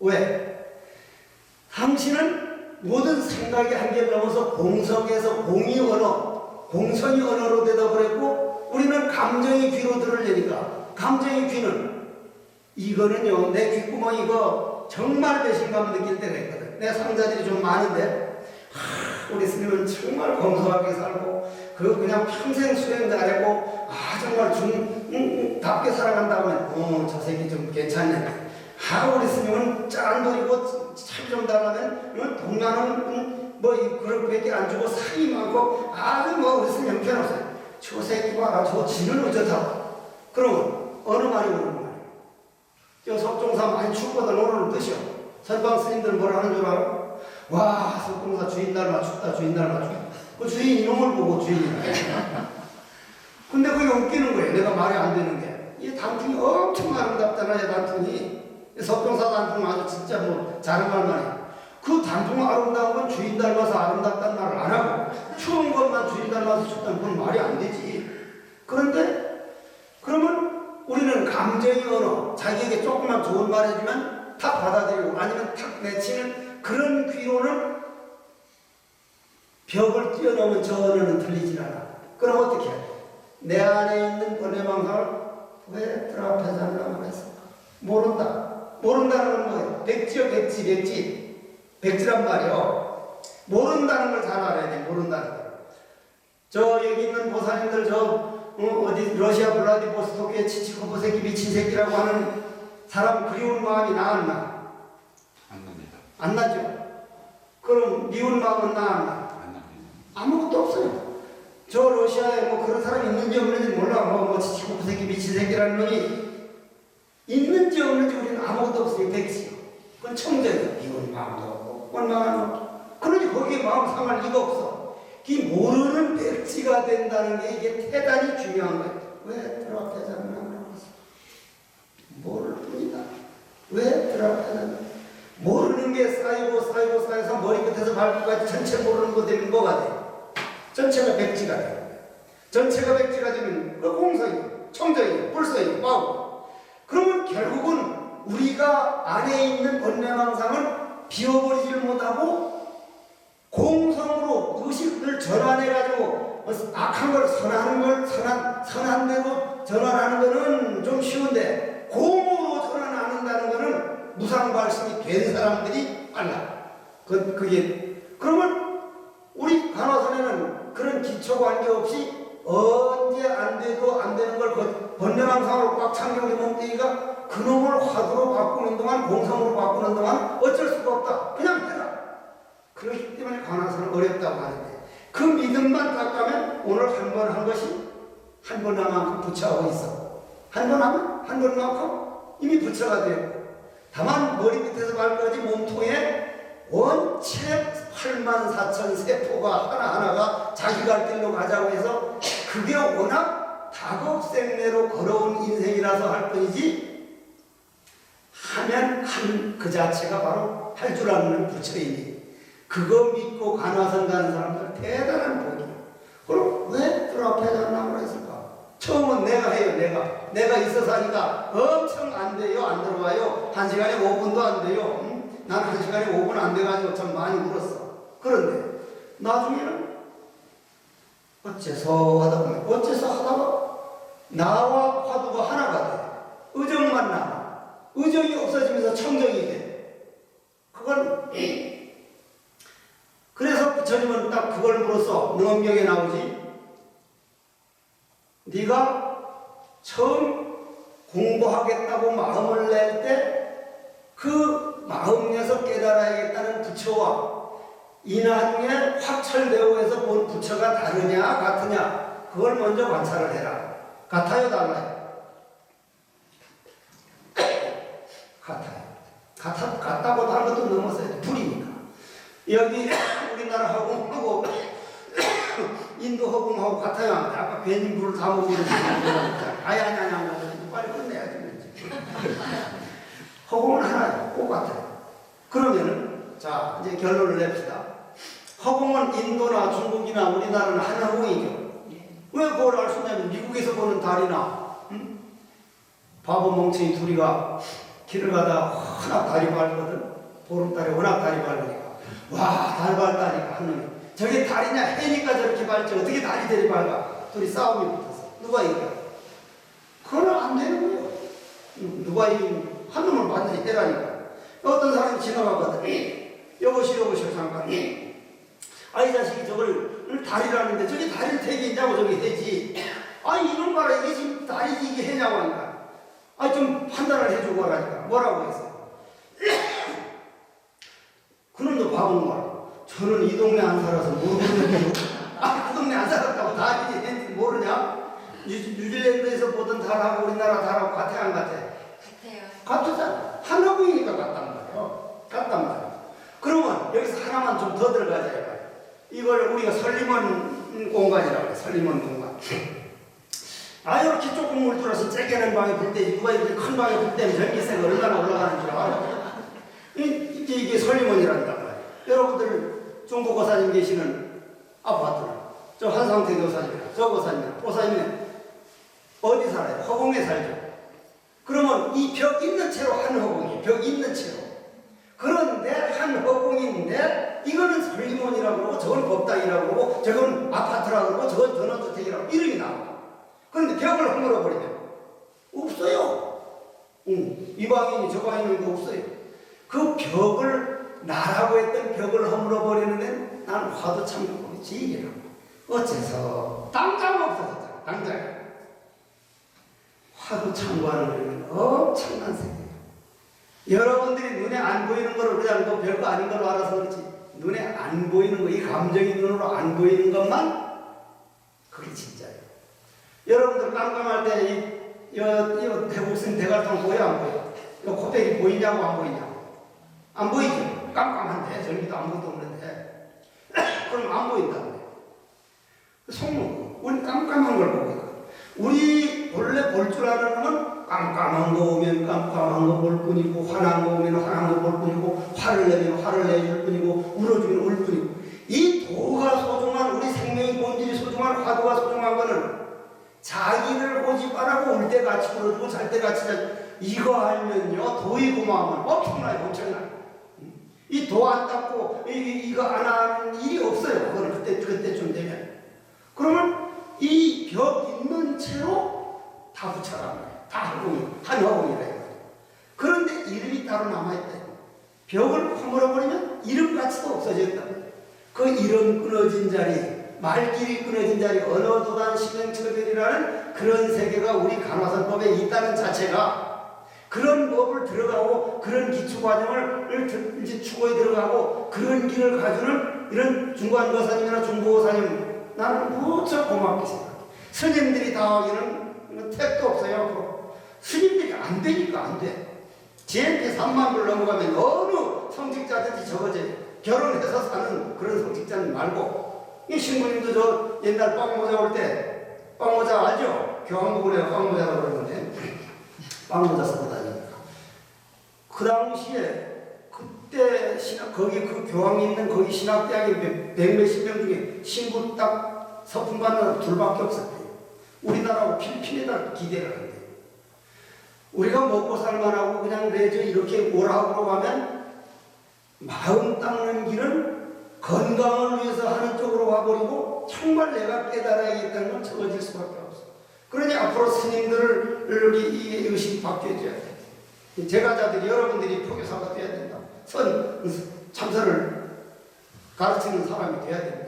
Speaker 1: 왜? 당신은 모든 생각의 한계를 넘어서 공성에서 공의 언어, 공성의 언어로 대답을 했고, 우리는 감정의 귀로 들으려니까, 감정의 귀는 이거는요, 내 귓구멍 이거 정말 배신감 느낄 때가 있거든. 내 상자들이 좀 많은데, 우리 스님은 정말 검소하게 살고, 그냥 평생 수행 잘했고, 정말 답게 살아간다고 하면, 저 새끼 좀 괜찮네. 우리 스님은 짠돌이고, 참 좀 달라면, 동양은 그렇게 안 주고 상이 많고, 우리 스님 형편없어요. 저 새끼 봐라, 저 지는 어쩌다고. 그러면, 어느 말이 오는 거야? 저 석종사 많이 춥거든. 오늘은 뜻이요. 선방 스님들 뭐라 하는 줄 알아? 와, 석종사 주인 날만 춥다, 주인 날만 춥다. 그 주인 이놈을 보고 주인이. 근데 그게 웃기는 거예요. 내가 말이 안 되는 게. 이 단풍이 엄청 아름답잖아요, 단풍이. 석종사 단풍 아주 진짜 자랑할 만해. 그 단풍 아름다운 건 주인 닮아서 아름답다는 말을 안 하고, 추운 것만 주인 닮아서 춥다는 건 말이 안 되지. 감정의 언어, 자기에게 조금만 좋은 말 해주면 탁 받아들이고 아니면 탁 내치는 그런 귀로는 벽을 뛰어넘은 저 언어는 들리질 않아. 그럼 어떻게 해? 내 안에 있는 번뇌망상을 왜 들 앞에서 하려고 했을까? 모른다. 모른다는 건 뭐예요? 백지요, 백지란 말이요. 모른다는 걸 잘 알아야 돼. 모른다는 걸. 저 여기 있는 보사님들 어디 러시아 블라디보스토크의 치치코프 새끼 미친 새끼라고 하는 사람 그리운 마음이 나았나?
Speaker 3: 안 납니다.
Speaker 1: 안 나죠? 그럼 미운 마음은 나았나?
Speaker 3: 안 납니다.
Speaker 1: 아무것도 없어요. 저 러시아에 뭐 그런 사람이 있는지 없는지 몰라. 뭐 치치코프 새끼 미친 새끼라는 놈이 있는지 없는지 우리는 아무것도 없어요. 백지요. 그건 청정이에요. 미운 마음도 없고 원망하는 마음도. 그러니 거기에 마음 상할 리가 없어. 이 모르는 백지가 된다는 게 이게 대단히 중요한 거예요. 왜 들 앞에 잡는 것을 모를 뿐이다. 왜 들 앞에 잡는 모르는 게 쌓여서 머리끝에서 발끝까지 전체 모르는 거 되면 뭐가 돼? 전체가 백지가 되는 거예요. 전체가 백지가 되면 그 공성이에요. 청정이에요. 불성이에요. 빠고. 그러면 결국은 우리가 안에 있는 번뇌망상을 비워버리지를 못하고 공성으로 의식을 전환해가지고 악한 걸 선한 걸 선한 대로 전환하는 거는 좀 쉬운데 공으로 전환하는다는 거는 무상발심이 된 사람들이 빨라. 그러면 우리 간호선에는 그런 기초 관계 없이 언제 안 돼도 안 되는 걸 번뇌망상으로 꽉 찬 경제 몸뚱이가 그놈을 화두로 바꾸는 동안 공성으로 바꾸는 동안 어쩔 수가 없다. 그냥 해라. 그렇기 때문에 관하서는 어렵다고 하는데 그 믿음만 닦아면 오늘 한 번 한 것이 한 번 한만큼 부처하고 있어. 한 번 하면 한 번만큼 이미 부처가 되고 다만 머리끝에서 발까지 몸통에 원체 84,000 세포가 하나하나가 자기 갈 길로 가자고 해서 그게 워낙 다급생내로 걸어온 인생이라서 할 뿐이지 하면 한 그 자체가 바로 할 줄 아는 부처이니 그거 믿고 간화선 가는 사람들 대단한 복이야. 그럼 왜 들 앞에 잡나고 했을까? 처음은 내가 해요. 내가 있어서 하니까 엄청 안 돼요. 안 들어와요. 1시간에 5분도 안 돼요. 나는 1시간에 5분 안 돼가지고 참 많이 울었어. 그런데 나중에는 어째서 하다가 나와 화두가 하나가 돼. 의정만 남아. 의정이 없어지면서 청정이 돼. 그걸 그래서 부처님은 딱 그걸 물었어. 능엄경에 나오지. 네가 처음 공부하겠다고 마음을 낼 때 그 마음에서 깨달아야겠다는 부처와 이 나중에 확철되고 해서 본 부처가 다르냐 같으냐 그걸 먼저 관찰을 해라. 같아요 달라요? 같아요. 같다고 다른 것도 넘었어야 돼. 불이니까. 여기 우리나라 허공하고 인도 허공하고 같아요. 아까 괜히 물을 다 먹으면 아니 빨리 끝내야지. 허공은 하나예요. 꼭 같아요. 그러면은 자 이제 결론을 냅시다. 허공은 인도나 중국이나 우리나라는 한 허공이죠. 왜 그걸 알 수 있냐면 미국에서 보는 달이나 바보 멍청이 둘이가 길을 가다 워낙 달이 밝거든. 보름달에 워낙 달이 밝으니까 와 달 밝다니까 하느님 저게 달이냐 해니까 저렇게 밝지 어떻게 달이 저리 밝아. 둘이 싸움이 붙었어. 누가 이겨? 그건 안 되는 거예요. 누가 이긴 한 놈을 반드시 해라니까. 어떤 사람이 지나가거든. 여보시오 잠깐. 아이 자식이 저걸 달이라는데 저게 달일 택이 있냐고 저기 해지. 아이 이놈 봐라 이게 지금 달이지 이게 해냐고 하니까. 아이 좀 판단을 해주고 하라니까. 뭐라고 했어? 그놈도 바본 거야. 저는 이 동네 안 살아서 모르겠는데. 그 동네 안 살았다고 달이 모르냐? 뉴질랜드에서 보던 달하고 우리나라 달하고 같아 안 같아? 같잖아. 하나뿐이니까 같단 말이에요. 그러면 여기서 하나만 좀 더 들어가자 이거야. 이걸 우리가 설리먼 공간이라고 그래. 설리먼 공간. 이렇게 조금 물들어서 쬐개는 방에 불 때 누가 이렇게 큰 방에 불 때면 전기세가 얼마나 올라가는 줄 알아? 이게 설리먼이란단 말이야. 여러분들 중국 고사님 계시는 아파트는 저 한상태 교사님이나 저 고사님이나 보사님은 어디 살아요? 허공에 살죠. 그러면 이 벽 있는 채로 한 허공이 벽 있는 채로. 그런데 한 허공인데 이거는 설리몬이라고 그러고 저건 법당이라고 그러고 저건 아파트라고 그러고 저건 전원주택이라고 이름이 나와. 그런데 벽을 허물어 버리면 없어요. 이 방이니 저 방이니 거 없어요. 그 벽을 나라고 했던 벽을 허물어 버리는 데는 나는 화도 참고 지이라고. 어째서 당장 없어졌잖아. 당장. 화도 참고하는 거는 엄청난 세계예요. 여러분들이 눈에 안 보이는 거를 그냥 뭐 별거 아닌 걸로 알아서 그렇지, 눈에 안 보이는 거, 이 감정이 눈으로 안 보이는 것만 그게 진짜예요. 여러분들 깜깜할 때 이 대국선 대갈통 보여 안 보여? 이 코빼기 보이냐고 안 보이냐고? 안 보이죠? 깜깜한데 전기도 아무것도 없는데 그럼 안 보인다고 해요. 속는 우리 깜깜한 걸 보거든. 우리 원래 볼 줄 아는 놈은 깜깜한 거 오면 깜깜한 거 볼 뿐이고, 환한 거 오면 환한 거 볼 뿐이고, 화를 내면 화를 내줄 뿐이고, 울어주면 울 뿐이고. 이 도가 소중한, 우리 생명의 본질이 소중한 화두가 소중한 거는 자기를 고집 안 하고 울 때 같이 울어주고 잘 때 같이 자. 이거 알면요 도의 고마움은 엄청나요. 이 도 안 닦고 이거 안 하는 일이 없어요. 그거는 그때쯤 되면. 그러면 이 벽 있는 채로 다 붙여간 거예요. 다 한 허공이라 해요. 그런데 이름이 따로 남아있다. 벽을 허물어버리면 이름 가치도 없어졌다. 그 이름 끊어진 자리, 말길이 끊어진 자리, 언어도단 신명처별이라는 그런 세계가 우리 간화설법에 있다는 자체가, 그런 법을 들어가고 그런 기초과정을 이제 추구에 들어가고 그런 길을 가주는 이런 중관거사님이나 중보거사님 나는 무척 고맙게 생각해. 스님들이 다 하기는 택도 없어요. 스님들이 안 되니까 안 돼. 지혜한테 3만 불 넘어가면 어느 성직자든지 적어져요. 결혼해서 사는 그런 성직자는 말고. 이 신부님도 저 옛날 빵모자 올 때, 빵모자 알죠? 교황복을에 빵모자라고 그러는데 빵모자 쓰고 다니니까. 그 당시에 그때 거기 그 교황이 있는 거기 신학대학에 백몇십 명 중에 신부 딱 서품 받는 둘밖에 없었대요. 우리나라하고 필리핀에다 기대를 한대요. 우리가 먹고 살만하고 그냥 레저 이렇게 오라고 가면 마음 닦는 길은 건강을 위해서 하는 쪽으로 와버리고 정말 내가 깨달아야겠다는 건 적어질 수밖에 없어. 그러니 앞으로 스님들을 여기 이 의식 바뀌어줘야 돼. 제가자들이 여러분들이 포교사가 돼야 된다. 참선을 가르치는 사람이 돼야 된다.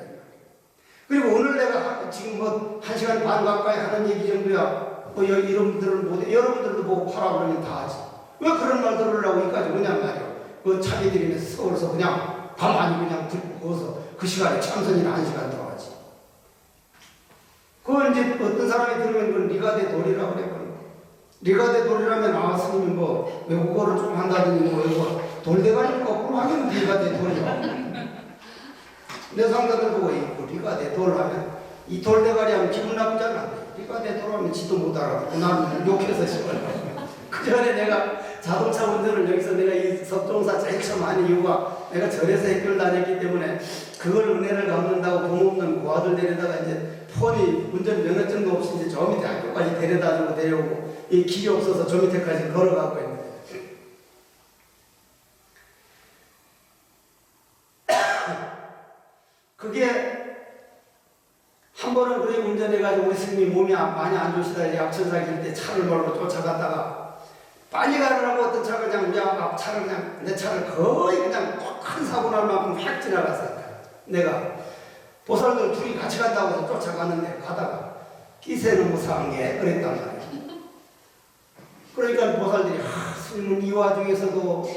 Speaker 1: 그리고 오늘 내가 지금 뭐 1시간 반 가까이 하는 얘기 정도야. 뭐 이런분들을 못해. 여러분들도 보고 파라 그러면 다 하지. 왜 그런 말 들으려고 여기까지 오냔 말이야. 그 차비들이면서 서울에서 그냥 가만히 그냥 듣고 거기서 그 시간에 참선이나 1시간 더 하지. 그걸 이제 어떤 사람이 들으면 그건 리가데 돌이라고 그래. 리가데 돌이라면 아 스님이 뭐 외국어를 좀 한다든지 뭐 이거 돌대가리 거꾸로 하면 리가데 돌이야. 내 상사들 보고 리가데 돌 하면 이 돌대가리 하면 기분 나쁘잖아. 리가데 돌 하면 지도 못 알아듣고 나는 욕해서 싶어요. 그 전에 내가 자동차 운전을 여기서 내가 이 석종사 제일 처음 하는 이유가 내가 절에서 학교를 다녔기 때문에 그걸 은혜를 갚는다고 돈 없는 고아들 데려다가 이제 폰이 운전 면허증도 없이 이제 저 밑에 학교까지 데려다주고 데려오고 이 길이 없어서 저 밑에까지 걸어가고 있는데 그게 한 번은 그렇게 운전해가지고 우리 스님이 몸이 많이 안 좋으시다 약천사 길 때 차를 몰고 쫓아갔다가 빨리 가느라고 어떤 차가 그냥 우리 앞 차를 그냥 내 차를 거의 그냥 큰 사고 날 만큼 확 지나갔어요. 내가 보살들 둘이 같이 간다고 해서 쫓아갔는데 가다가 기세는 무사한 게 그랬단 말이야. 그러니까 보살들이 스님은 이 와중에서도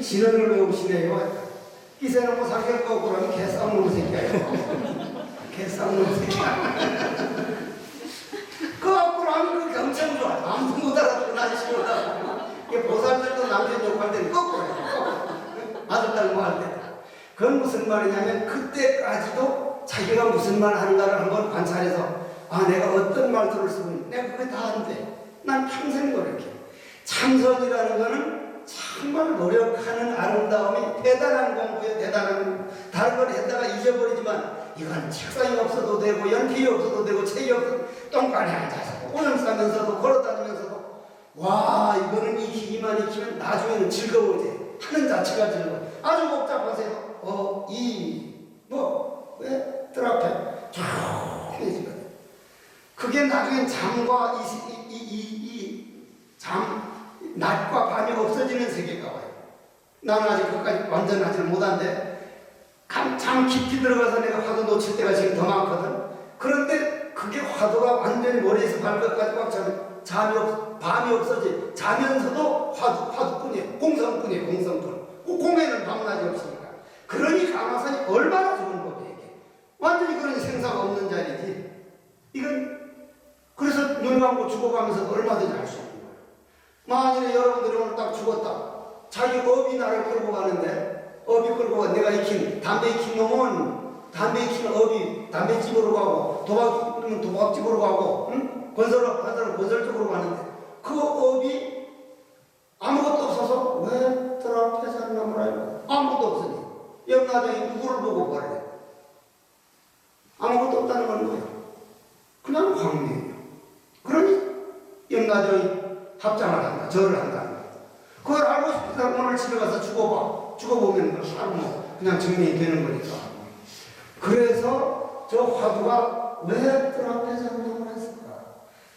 Speaker 1: 진언을 외우시네요. 기세는 무사한 게 거꾸로 하면 개싸움으로 새끼야. 개싸움으로 새끼야. 거꾸로 하면 그게 엄청 좋아. 아무도 못 알아듣고 난 싫어하고. 보살들도 남편 욕할 때는 거꾸로 해요. 아들, 딸 뭐 할 때. 그건 무슨 말이냐면 그때까지도 자기가 무슨 말 하는가를 한번 관찰해서 아 내가 어떤 말들을 쓰고 있는데 내가 그게 다 안 돼. 난 평생 노력해. 참선이라는 거는 정말 노력하는 아름다움이 대단한 공부예요. 대단한 공부. 다른 걸 했다가 잊어버리지만 이건 책상이 없어도 되고 연필이 없어도 되고 책이 없어도 똥간에 앉아서 오염 싸면서도 걸어다니면서도 와 이거는 이만 익히면 나중에는 즐거워져. 하는 자체가 즐거워. 아주 복잡하세요. 왜? 뜰 앞에 조용해지거든. 그게 나중엔 잠과 낮과 밤이 없어지는 세계가 와요. 나는 아직 그까지 완전하지는 못한데 잠 깊이 들어가서 내가 화두 놓칠 때가 지금 더 많거든. 그런데 그게 화두가 완전히 머리에서 발끝까지 꽉 차면 밤이 없어지. 자면서도 화두뿐이에요. 공성뿐이에요. 공성뿐. 공에는 밤낮이 없으니까. 그러니 강화선이 얼마나 좋은 법이에요. 이게. 완전히 그런 생사가 없는 자리지. 이건 그래서 눈 감고 죽어가면서 얼마든지 할 수 있는 거예요. 만일에 여러분들이 오늘 딱 죽었다. 자기 업이 나를 끌고 가는데 업이 끌고 가. 내가 담배 익힌 놈은 담배 익힌 업이 담배집으로 가고 도박이면 도박집으로 가고 응? 건설은 건설 쪽으로 가는데 그 업이 아무것도 없어서 왜 뜰 앞에 산나물 알고 아무것도 없으니 염라대이 누구를 보고 버려? 아무것도 없다는 건 뭐예요? 그냥 광명이에요. 그러니 염라대이 합장을 한다. 절을 한다는 거예요. 그걸 알고 싶은 사람 오늘 집에 가서 죽어봐. 죽어보면 그냥 증명이 되는 거니까. 그래서 저 화두가 왜 뜰 앞에 잣나무를 했을까?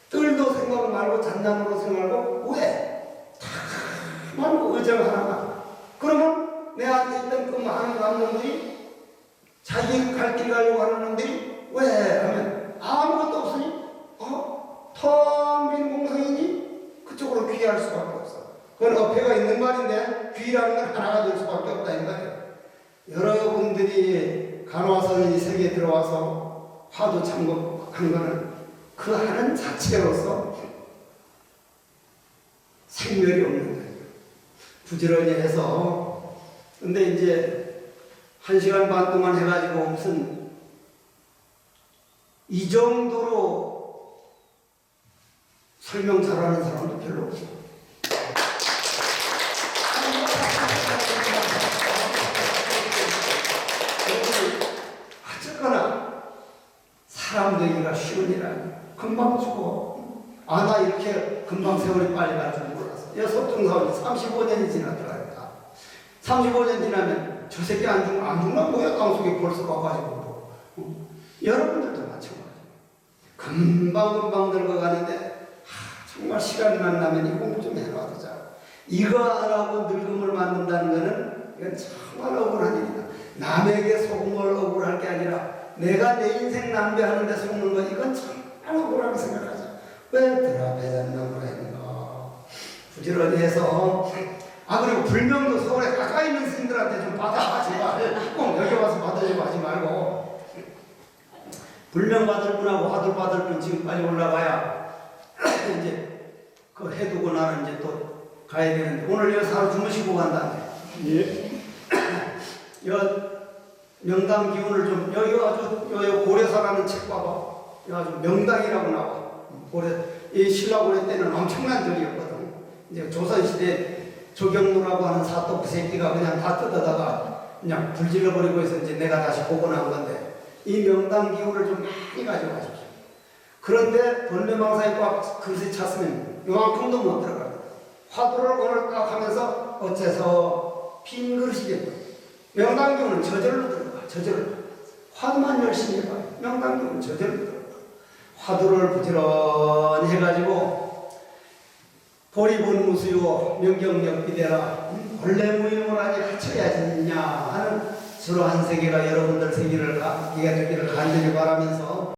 Speaker 1: 뜰도 생각 말고 잣나무로 생각하고 왜? 다 말고 의정 하나가. 그러면 내한테 있던 그 많은 놈들이 자기 갈 길 가려고 하는 놈들이 왜? 하면 아무것도 없으니 텅 빈 공성이니 그쪽으로 귀할 수밖에 없어. 그건 어폐가 있는 말인데 귀라는 건 하나가 될 수밖에 없다 이 말이에요. 여러분들이 간화선이 세계에 들어와서 화두 참고한 거는 그 하는 자체로서 생멸이 없는 거예요. 부지런히 해서. 근데 이제 1시간 반 동안 해가지고 무슨 이 정도로 설명 잘하는 사람도 별로 없어. 어쨌거나 사람 되기가 쉬운 일 아니야. 금방 죽어. 나 이렇게 금방 세월이 빨리 갈 줄 몰랐어. 석중사원이 35년이 지났더라니까. 35년 지나면 저 새끼 안 죽나 뭐야 땅속에 벌써 와가지고. 여러분들도 마찬가지예요. 금방 늙어가는데 정말 시간만 나면 이 공부 좀 해놔두자. 이거 안 하고 늙음을 만든다는 거는 이건 정말 억울한 일이다. 남에게 속음을 억울할 게 아니라 내가 내 인생 낭비하는 데 속는 건 이건 정말 억울하게 생각하자. 왜 뜰 앞에 잣나무를 했는가? 부지런히 해서 그리고 불명도 서울에 가까이 있는 스님들한테 좀 받아 제발. 꼭 여기 와서 받으려고 하지 말고 불명 받을 분하고 화두 받을 분 지금 빨리 올라가야 이제 그 해두고 나는 이제 또 가야 되는데 오늘 여기서 하루 주무시고 간다네.
Speaker 3: 예.
Speaker 1: 명당 기운을 좀 여기 아주 고려사라는 책 봐봐. 아주 명당이라고 나와. 이 신라고려 때는 엄청난 적이었거든. 이제 조선시대 조경로라고 하는 사또 그 새끼가 그냥 다 뜯어다가 그냥 불질러버리고 해서 이제 내가 다시 복원한 건데 이 명당 기운을 좀 많이 가져가십시오. 그런데 번뇌망상에 꽉 그릇이 찼으면 요만큼도 못 들어가거든. 화두를 오늘 딱 하면서 어째서 빈 그릇이 됐거든. 명당 기운은 저절로 들어가. 저절로. 화두만 열심히 해봐. 명당 기운은 저절로 들어가. 화두를 부지런히 해가지고 보리본무수요 명경역비대라 원래 무임을 하니 갖춰야지 있냐 하는 저러한 세계가 여러분들 세계가 되기를 간절히 바라면서